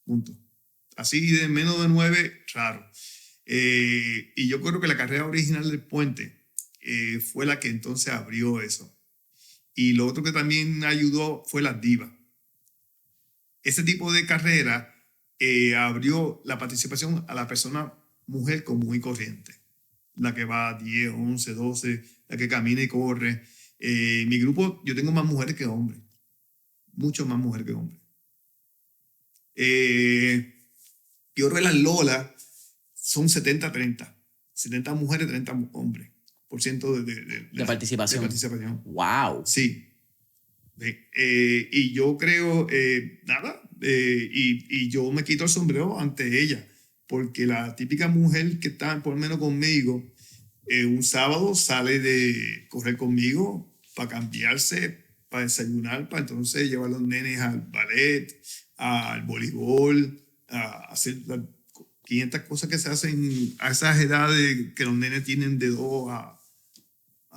Speaker 2: punto. Así de menos de 9, raro. Y yo creo que la carrera original del puente fue la que entonces abrió eso. Y lo otro que también ayudó fue las divas. Ese tipo de carrera abrió la participación a la persona mujer común y corriente. La que va a 10, 11, 12, la que camina y corre. Mi grupo, yo tengo más mujeres que hombres. Mucho más mujeres que hombres. Yo creo que las Lola son 70-30. 70 mujeres, 30 hombres. Por ciento
Speaker 1: de participación.
Speaker 2: De participación.
Speaker 1: ¡Wow!
Speaker 2: Sí. Y yo creo, y yo me quito el sombrero ante ella, porque la típica mujer que está por lo menos conmigo, un sábado sale de correr conmigo para cambiarse, para desayunar, para entonces llevar a los nenes al ballet, al voleibol, a hacer las 500 cosas que se hacen a esas edades que los nenes tienen de 2 a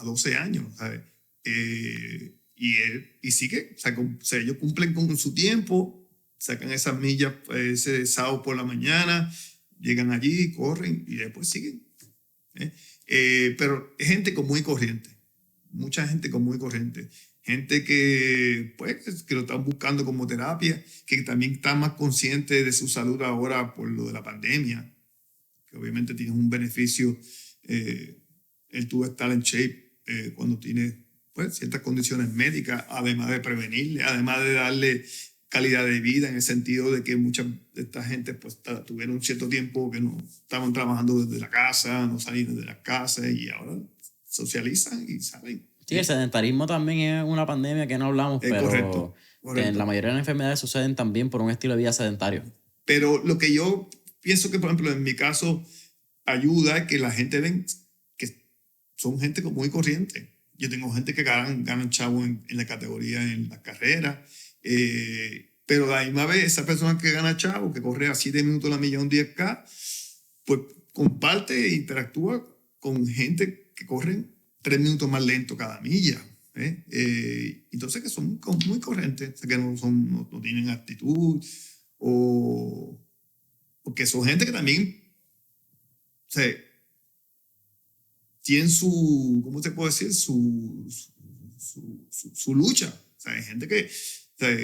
Speaker 2: 12 años, ¿sabes? Y sigue, o sea, ellos cumplen con su tiempo, sacan esas millas ese sábado por la mañana, llegan allí, corren y después siguen. Pero es gente común y corriente, mucha gente común y corriente, gente que, pues, que lo están buscando como terapia, que también están más conscientes de su salud ahora por lo de la pandemia, que obviamente tiene un beneficio, el tú estar en shape cuando tienes pues, ciertas condiciones médicas, además de prevenirle, además de darle calidad de vida, en el sentido de que mucha de esta gente pues, tuvieron un cierto tiempo que no estaban trabajando desde la casa, no salían de la casa y ahora socializan y salen.
Speaker 1: Sí, el sedentarismo también es una pandemia que no hablamos, pero
Speaker 2: correcto.
Speaker 1: Que la mayoría de las enfermedades suceden también por un estilo de vida sedentario.
Speaker 2: Pero lo que yo pienso que, por ejemplo, en mi caso, ayuda es que la gente ven que son gente muy corriente. Yo tengo gente que ganan chavo en la categoría, en la carrera, pero a la misma vez, esa persona que gana chavo, que corre a 7 minutos la milla, un 10K, pues comparte e interactúa con gente que corren 3 minutos más lento cada milla. Entonces, que son muy corrientes, o sea, que no tienen actitud, o que son gente que también, o sea, tienen ¿cómo se puede decir? Su lucha. O sea, hay gente que, o sea,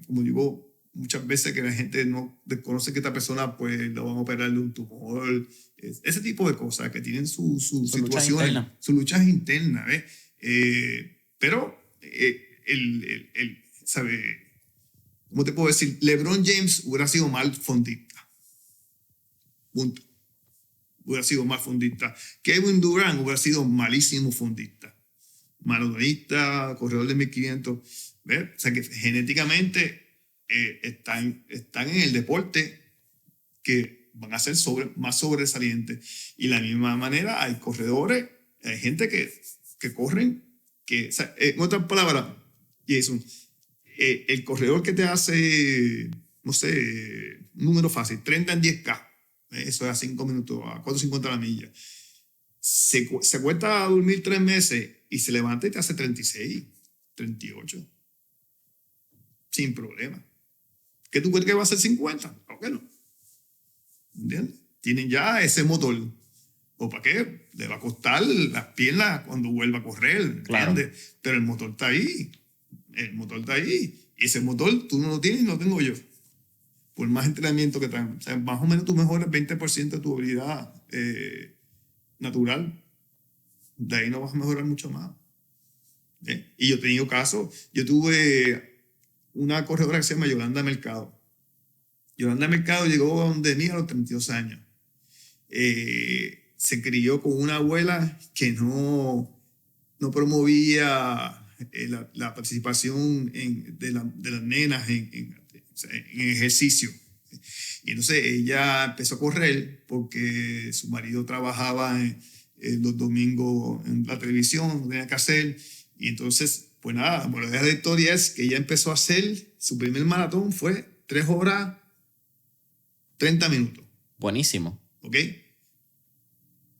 Speaker 2: como digo muchas veces, que la gente no desconoce que esta persona pues lo van a operar de un tumor, ese tipo de cosas, que tienen sus situaciones, sus luchas internas, pero ¿sabe? ¿Cómo te puedo decir? LeBron James hubiera sido mal fondista. Punto. Hubiera sido mal fondista. Kevin Durant hubiera sido malísimo fondista. Maratonista, corredor de 1500. ¿Ves? O sea que genéticamente están en el deporte que van a ser más sobresalientes. Y de la misma manera hay corredores, hay gente que corren, o sea, en otras palabras, Jason, el corredor que te hace, no sé, un número fácil, 30 en 10K, eso es a 5 minutos, a 4.50 la milla, se acuesta a dormir 3 meses y se levanta y te hace 36, 38, sin problema. ¿Qué tú crees que va a hacer 50? ¿Por qué no? ¿Entiendes? Tienen ya ese motor. ¿O para qué? Le va a costar las piernas cuando vuelva a correr,
Speaker 1: claro.
Speaker 2: ¿entiendes? Pero el motor está ahí. El motor está ahí. Y ese motor tú no lo tienes y no lo tengo yo. Por más entrenamiento que tengas. O sea, más o menos tú mejoras 20% de tu habilidad natural. De ahí no vas a mejorar mucho más. Y yo he tenido casos. Yo tuve una corredora que se llama Yolanda Mercado. Yolanda Mercado llegó a donde mí a los 32 años. Se crió con una abuela que no promovía la participación de las nenas en ejercicio. Y entonces ella empezó a correr porque su marido trabajaba los domingos en la televisión, no tenía que hacer. Y entonces, pues nada, la verdad de la historia es que ella empezó a hacer, su primer maratón fue 3 horas 30 minutos.
Speaker 1: Buenísimo.
Speaker 2: ¿Ok?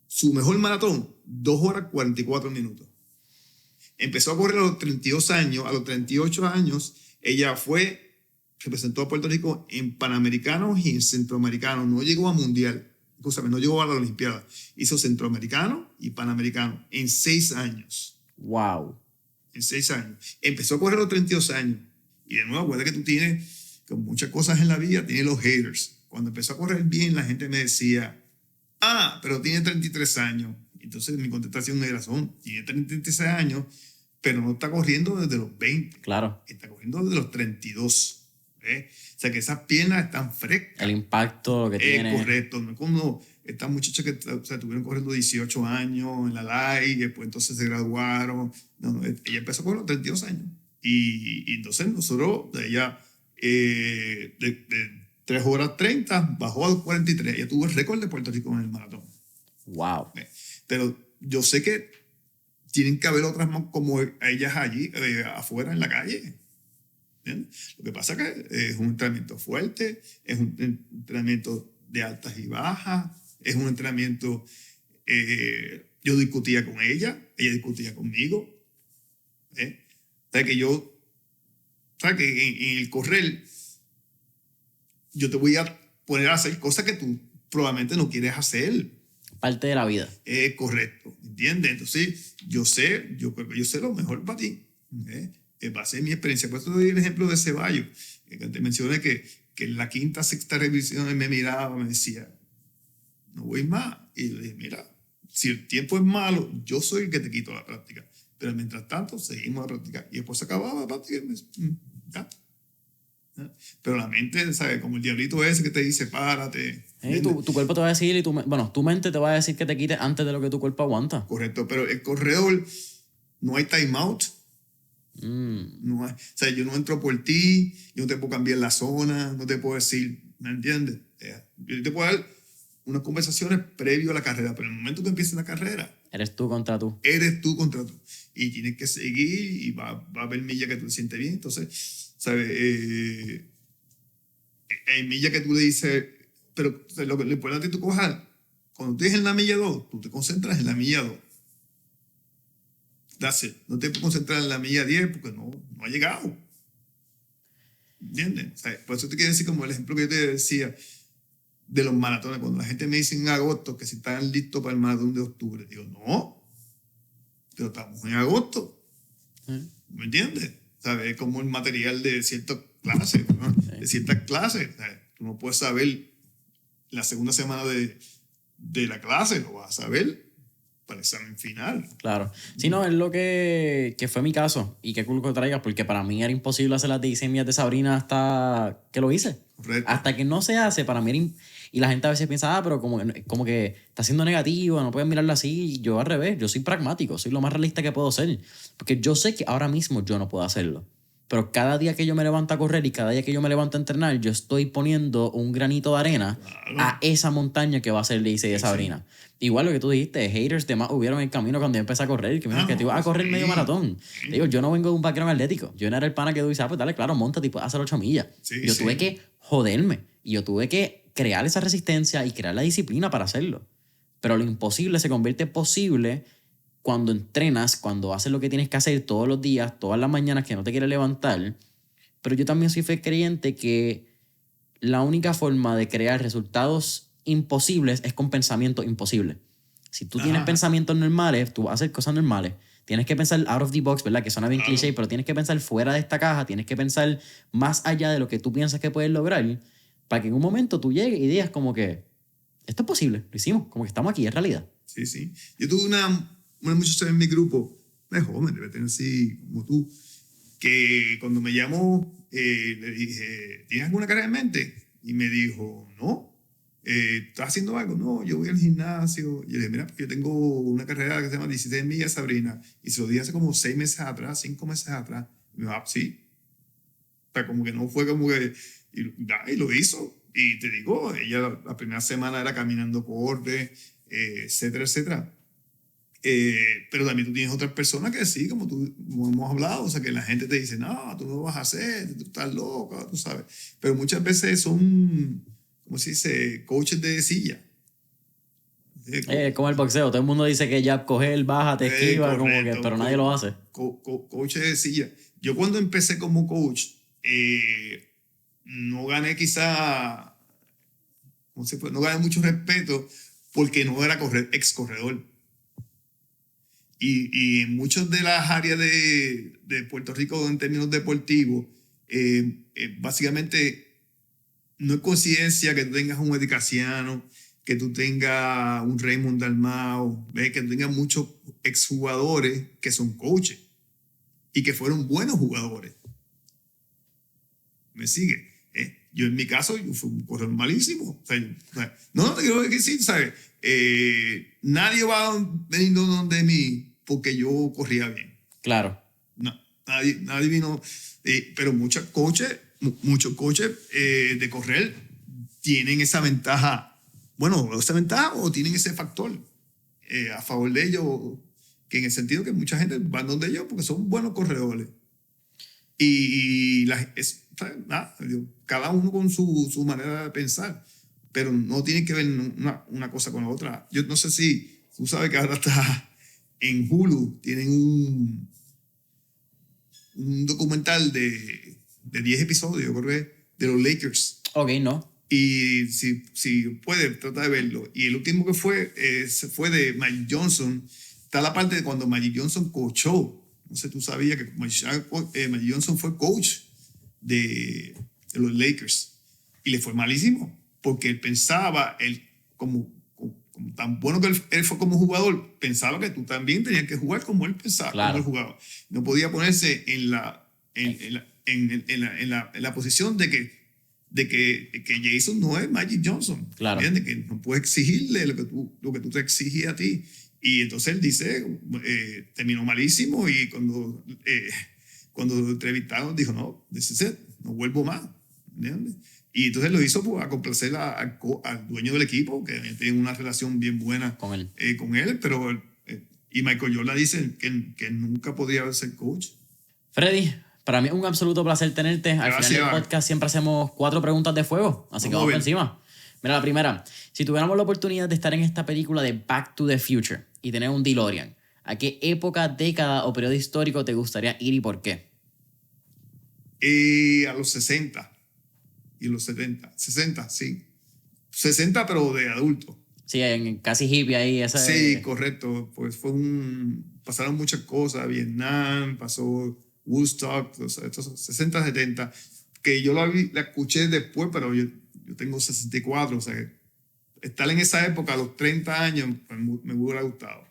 Speaker 2: Su mejor maratón, 2 horas 44 minutos. Empezó a correr a los 32 años, a los 38 años, ella fue representó a Puerto Rico en Panamericanos y en Centroamericanos. No llegó a Mundial, escúchame, no llegó a la Olimpiada. Hizo Centroamericano y Panamericano en 6 años.
Speaker 1: Wow.
Speaker 2: En 6 años. Empezó a correr a los 32 años. Y de nuevo, acuérdate que tú tienes, con muchas cosas en la vida, tienes los haters. Cuando empezó a correr bien, la gente me decía, pero tiene 33 años. Entonces mi contestación era, tiene 33 años, pero no está corriendo desde los 20.
Speaker 1: Claro.
Speaker 2: Está corriendo desde los 32. O sea que esas piernas están frescas.
Speaker 1: El impacto que tiene.
Speaker 2: Correcto. No es como estas muchachas que estuvieron corriendo 18 años en la LAI, y después entonces se graduaron. No, ella empezó con los 32 años. Y entonces nosotros, ella de 3 horas 30 bajó a 43. Ella tuvo el récord de Puerto Rico en el maratón.
Speaker 1: Wow.
Speaker 2: Pero yo sé que tienen que haber otras más como ellas allí, afuera en la calle. ¿Entiendes? Lo que pasa es que es un entrenamiento fuerte, es un entrenamiento de altas y bajas, es un entrenamiento... yo discutía con ella discutía conmigo. O sea, que yo... ¿Sabes? Que en el correr yo te voy a poner a hacer cosas que tú probablemente no quieres hacer.
Speaker 1: Parte de la vida.
Speaker 2: Correcto, ¿entiendes? Entonces, yo creo que yo sé lo mejor para ti. Base en mi experiencia. Por eso te doy el ejemplo de Ceballos, que te mencioné que en la quinta, sexta revisión él me miraba, me decía, no voy más. Y yo le dije, mira, si el tiempo es malo, yo soy el que te quito la práctica. Pero mientras tanto, seguimos la práctica. Y después se acababa la práctica y me decía, ya. Pero la mente, ¿sabes? Como el diablito ese que te dice, párate.
Speaker 1: Tu cuerpo te va a decir, y tu mente te va a decir que te quites antes de lo que tu cuerpo aguanta.
Speaker 2: Correcto, pero el corredor no hay time out. No hay, o sea, yo no entro por ti, yo no te puedo cambiar la zona, no te puedo decir, ¿me entiendes? Yo te puedo dar unas conversaciones previo a la carrera, pero en el momento que empieza la carrera,
Speaker 1: eres tú contra tú.
Speaker 2: Eres tú contra tú. Y tienes que seguir y va a haber millas que tú te sientes bien. Entonces, ¿sabes? Hay millas que tú le dices, pero lo importante es que tú cojas, cuando tú estés en la milla 2, tú te concentras en la milla 2. That's it. No te puedes concentrar en la milla 10 porque no ha llegado. ¿Entiendes? O sea, por eso te quiero decir como el ejemplo que yo te decía de los maratones. Cuando la gente me dice en agosto que si están listos para el maratón de octubre, digo, no, pero estamos en agosto. ¿Me entiendes? ¿Sabes? Es como el material de ciertas clases, ¿no? De ciertas clases. ¿Sabes? Tú no puedes saber la segunda semana de la clase, lo vas a saber para el examen final.
Speaker 1: Claro. Sí, no, es lo que fue mi caso. Y qué cool que traigas, porque para mí era imposible hacer las 16 millas de Sabrina hasta que lo hice.
Speaker 2: Correcto.
Speaker 1: Hasta que no se hace, para mí era y la gente a veces piensa, pero como que está siendo negativo, no pueden mirarlo así. Y yo al revés, yo soy pragmático, soy lo más realista que puedo ser. Porque yo sé que ahora mismo yo no puedo hacerlo. Pero cada día que yo me levanto a correr y cada día que yo me levanto a entrenar, yo estoy poniendo un granito de arena a esa montaña que va a ser el 16 de Sabrina. Igual lo que tú dijiste, haters de más hubieron en el camino cuando yo empecé a correr, que me dijeron que te ibas a correr medio maratón. Digo, yo no vengo de un background atlético. Yo no era el pana que tú dices, pues dale, claro, montate y puedes hacer 8 millas. Yo tuve que joderme y yo tuve que crear esa resistencia y crear la disciplina para hacerlo. Pero lo imposible se convierte posible cuando entrenas, cuando haces lo que tienes que hacer todos los días, todas las mañanas que no te quieres levantar. Pero yo también soy creyente que la única forma de crear resultados imposibles es con pensamientos imposibles. Si tú tienes pensamientos normales, tú vas a hacer cosas normales. Tienes que pensar out of the box, ¿verdad? Que suena bien cliché, pero tienes que pensar fuera de esta caja, tienes que pensar más allá de lo que tú piensas que puedes lograr, para que en un momento tú llegues y digas como que esto es posible, lo hicimos, como que estamos aquí, es realidad.
Speaker 2: Sí, sí. Yo tuve una muchacha en mi grupo, una joven, debe tener así como tú, que cuando me llamó, le dije, ¿tienes alguna carrera en mente? Y me dijo, no. ¿Estás haciendo algo? No, yo voy al gimnasio. Y le dije, mira, yo tengo una carrera que se llama 16 millas, Sabrina. Y se lo dije hace como 6 meses atrás, 5 meses atrás. Y me dijo, sí. O sea, como que no fue como que... Y lo hizo. Y te digo, ella la primera semana era caminando por orden, etcétera, etcétera. Pero también tú tienes otras personas que sí, como hemos hablado, o sea, que la gente te dice, no, tú no lo vas a hacer, tú estás loca, tú sabes. Pero muchas veces son, ¿cómo se dice? Coaches de silla.
Speaker 1: Como el boxeo, todo el mundo dice que ya coger, baja, te esquiva, como que, pero nadie lo hace.
Speaker 2: Coaches de silla. Yo cuando empecé como coach, no gané quizá, ¿cómo se puede? No gané mucho respeto porque no era ex corredor. Y en muchas de las áreas de Puerto Rico en términos deportivos, básicamente no es coincidencia que tú tengas un Eddie Casiano, que tú tengas un Raymond Dalmau, que tú tengas muchos exjugadores que son coaches y que fueron buenos jugadores. ¿Me sigue? Yo en mi caso, yo fui un corredor malísimo. O sea, no te quiero decir, ¿sabes? Nadie va veniendo donde mí porque yo corría bien.
Speaker 1: Claro.
Speaker 2: No, nadie vino. Pero muchos coaches de correr tienen esa ventaja. Bueno, esa ventaja o tienen ese factor a favor de ellos, que en el sentido que mucha gente va donde ellos porque son buenos corredores. Y cada uno con su manera de pensar, pero no tiene que ver una cosa con la otra. Yo no sé si tú sabes que ahora está en Hulu, tienen un documental de 10 episodios, creo que, de los Lakers.
Speaker 1: Ok, no.
Speaker 2: Y si puede, trata de verlo. Y el último que se fue de Magic Johnson. Está la parte de cuando Magic Johnson coachó. No sé, tú sabías que Magic Johnson fue coach de los Lakers. Y le fue malísimo. Porque él pensaba, como tan bueno que él fue como jugador, pensaba que tú también tenías que jugar como él pensaba,
Speaker 1: claro,
Speaker 2: como él jugaba. No podía ponerse en la posición de que Jason no es Magic Johnson.
Speaker 1: Claro.
Speaker 2: ¿Entiendes? Que no puedes exigirle lo que tú te exiges a ti. Y entonces él dice, terminó malísimo y cuando lo entrevistaron dijo, no, no vuelvo más. ¿Entiendes? Y entonces lo hizo pues, a complacer al dueño del equipo, que tiene una relación bien buena
Speaker 1: con él.
Speaker 2: Pero y Michael Jordan dice que nunca podría ser coach.
Speaker 1: Freddy, para mí es un absoluto placer tenerte. Al final del podcast siempre hacemos 4 preguntas de fuego, así que vamos por encima. Mira, la primera. Si tuviéramos la oportunidad de estar en esta película de Back to the Future y tener un DeLorean, ¿a qué época, década o periodo histórico te gustaría ir y por qué?
Speaker 2: A los 60 y los 70. 60, sí. 60, pero de adulto.
Speaker 1: Sí, casi hippie ahí.
Speaker 2: Sí, correcto. Pues pasaron muchas cosas. Vietnam, pasó Woodstock, estos 60, 70, que yo la escuché después, pero yo tengo 64, o sea, estar en esa época a los 30 años pues, me hubiera gustado.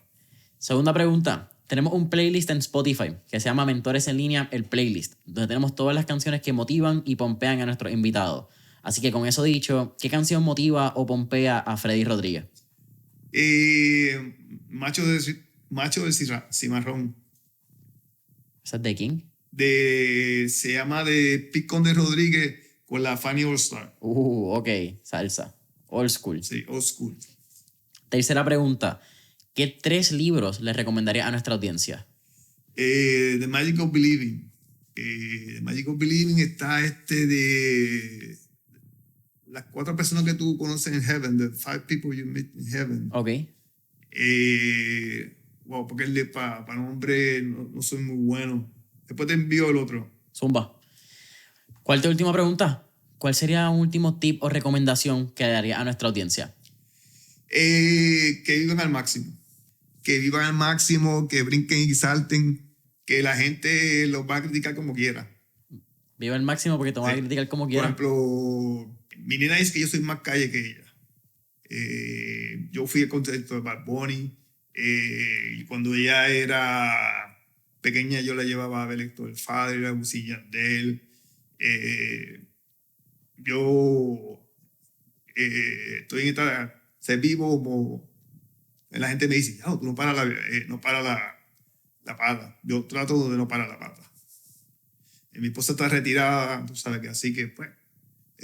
Speaker 1: Segunda pregunta. Tenemos un playlist en Spotify que se llama Mentores en Línea, el playlist, donde tenemos todas las canciones que motivan y pompean a nuestros invitados. Así que con eso dicho, ¿qué canción motiva o pompea a Freddy Rodríguez?
Speaker 2: Macho de Cimarrón.
Speaker 1: ¿Esa es de quién?
Speaker 2: Se llama de Pete Conde Rodríguez con la Fanny All Star.
Speaker 1: Ok, salsa. Old school.
Speaker 2: Sí, old school.
Speaker 1: Tercera pregunta. ¿Qué 3 libros le recomendaría a nuestra audiencia?
Speaker 2: The Magic of Believing. The Magic of Believing está de las 4 personas que tú conoces en Heaven, the 5 people you meet in Heaven.
Speaker 1: Ok.
Speaker 2: Wow, porque para nombre no soy muy bueno. Después te envío el otro.
Speaker 1: Zumba. Cuarta y última pregunta. ¿Cuál sería un último tip o recomendación que daría a nuestra audiencia?
Speaker 2: Que vivan al máximo. Que vivan al máximo, que brinquen y salten, que la gente los va a criticar como quiera.
Speaker 1: Viva al máximo porque te van a criticar como quiera.
Speaker 2: Por ejemplo, mi nena dice que yo soy más calle que ella. Yo fui al concierto de Bad Bunny. Y cuando ella era pequeña yo la llevaba a ver Héctor el Father, a Wisin y Yandel. Yo estoy en esta... Ser vivo como... La gente me dice, tú no paras la pata. Yo trato de no parar la pata. Mi esposa está retirada, tú sabes que así que pues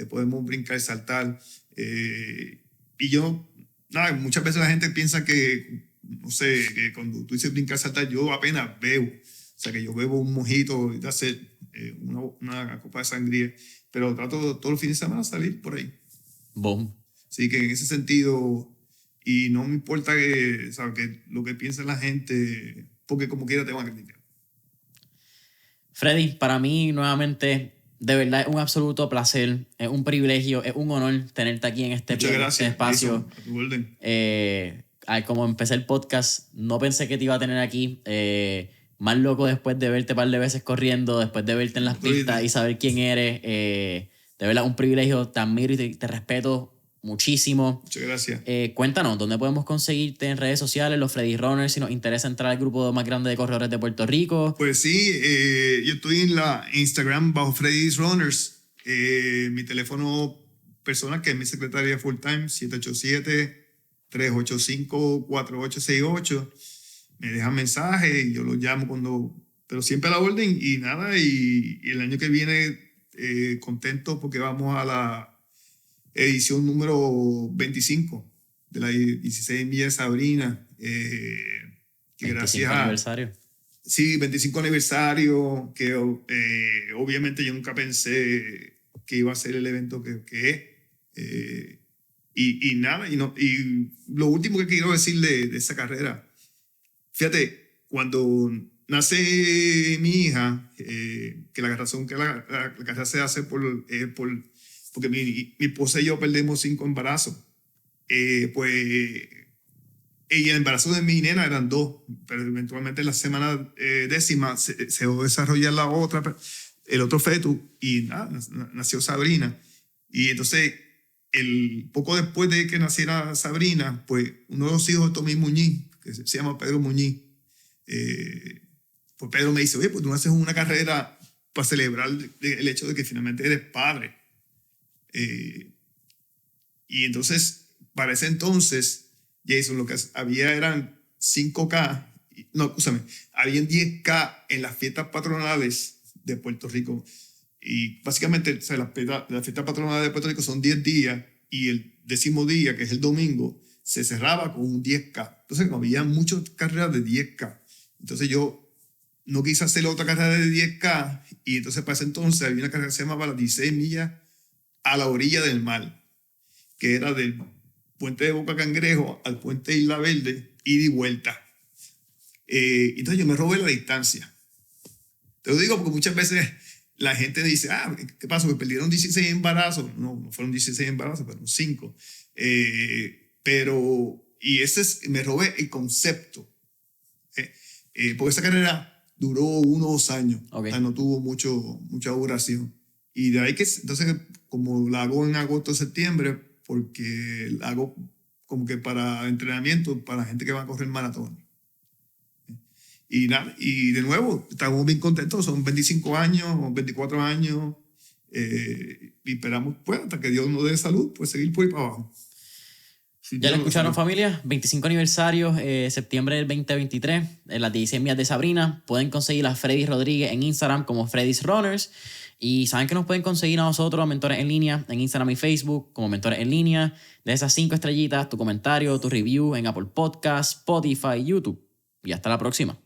Speaker 2: podemos brincar, saltar. Y yo, muchas veces la gente piensa que, no sé, que cuando tú dices brincar, saltar, yo apenas bebo. O sea, que yo bebo un mojito y hacer una copa de sangría. Pero trato todos los fines de semana salir por ahí.
Speaker 1: Boom.
Speaker 2: Así que en ese sentido... Y no me importa que lo que piense la gente, porque como quiera te van a criticar.
Speaker 1: Freddy, para mí nuevamente de verdad es un absoluto placer, es un privilegio, es un honor tenerte aquí en este,
Speaker 2: Muchas gracias,
Speaker 1: este espacio.
Speaker 2: Jason, a tu orden.
Speaker 1: Como empecé el podcast, no pensé que te iba a tener aquí. Más loco después de verte un par de veces corriendo, después de verte en las pistas y saber quién eres. De verdad, un privilegio, te admiro y te respeto muchísimo.
Speaker 2: Muchas gracias.
Speaker 1: Cuéntanos, ¿dónde podemos conseguirte en redes sociales, los Freddy Runners, si nos interesa entrar al grupo más grande de corredores de Puerto Rico?
Speaker 2: Pues sí, yo estoy en la Instagram bajo Freddy's Runners. Mi teléfono personal, que es mi secretaria full time, 787-385-4868. Me dejan mensaje y yo los llamo cuando... Pero siempre a la orden y nada. Y el año que viene, contento porque vamos a la edición número 25 de la 16 millas de Sabrina. Que
Speaker 1: 25
Speaker 2: gracias
Speaker 1: aniversario.
Speaker 2: Sí, 25 aniversario, que obviamente yo nunca pensé que iba a ser el evento que es. Y nada, y lo último que quiero decir de esa carrera, fíjate, cuando nace mi hija, que la razón que la carrera se hace porque mi esposa y yo perdemos 5 embarazos, pues... Y el embarazo de mi nena eran 2, pero eventualmente en la semana 10ª se desarrolla el otro feto y nada, nació Sabrina. Y entonces, poco después de que naciera Sabrina, pues uno de los hijos de Tommy Muñiz, que se llama Pedro Muñiz, pues Pedro me dice, oye, pues tú haces una carrera para celebrar el hecho de que finalmente eres padre. Y entonces, para ese entonces... Jason, lo que había eran 5K, no, escúchame, habían 10K en las fiestas patronales de Puerto Rico. Y básicamente, o sea, las fiestas patronales de Puerto Rico son 10 días y el 10º día, que es el domingo, se cerraba con un 10K. Entonces, había muchas carreras de 10K. Entonces, yo no quise hacer otra carrera de 10K y entonces, para ese entonces, había una carrera que se llamaba las 16 millas a la orilla del mar, que era del puente de Boca Cangrejo al puente de Isla Verde, ida y vuelta. Entonces yo me robé la distancia. Te lo digo porque muchas veces la gente dice, ¿qué pasó? Que perdieron 16 embarazos. No fueron 16 embarazos, fueron 5. Me robé el concepto. Porque esa carrera duró 1 o 2 años.
Speaker 1: Okay.
Speaker 2: O sea, no tuvo mucha duración. Y de ahí que, entonces, como la hago en agosto o septiembre, porque la hago como que para entrenamiento, para gente que va a correr maratón. Y nada, y de nuevo, estamos bien contentos, son 25 años, 24 años, y esperamos, pues, hasta que Dios nos dé salud, pues seguir por ahí para abajo.
Speaker 1: Ya lo escucharon, familia, 25 aniversario, septiembre del 2023, en las 16 millas de Sabrina. Pueden conseguir a Freddy Rodríguez en Instagram como Freddy's Runners. Y saben que nos pueden conseguir a nosotros, Mentores en Línea, en Instagram y Facebook, como Mentores en Línea. De esas 5 estrellitas, tu comentario, tu review en Apple Podcasts, Spotify, YouTube. Y hasta la próxima.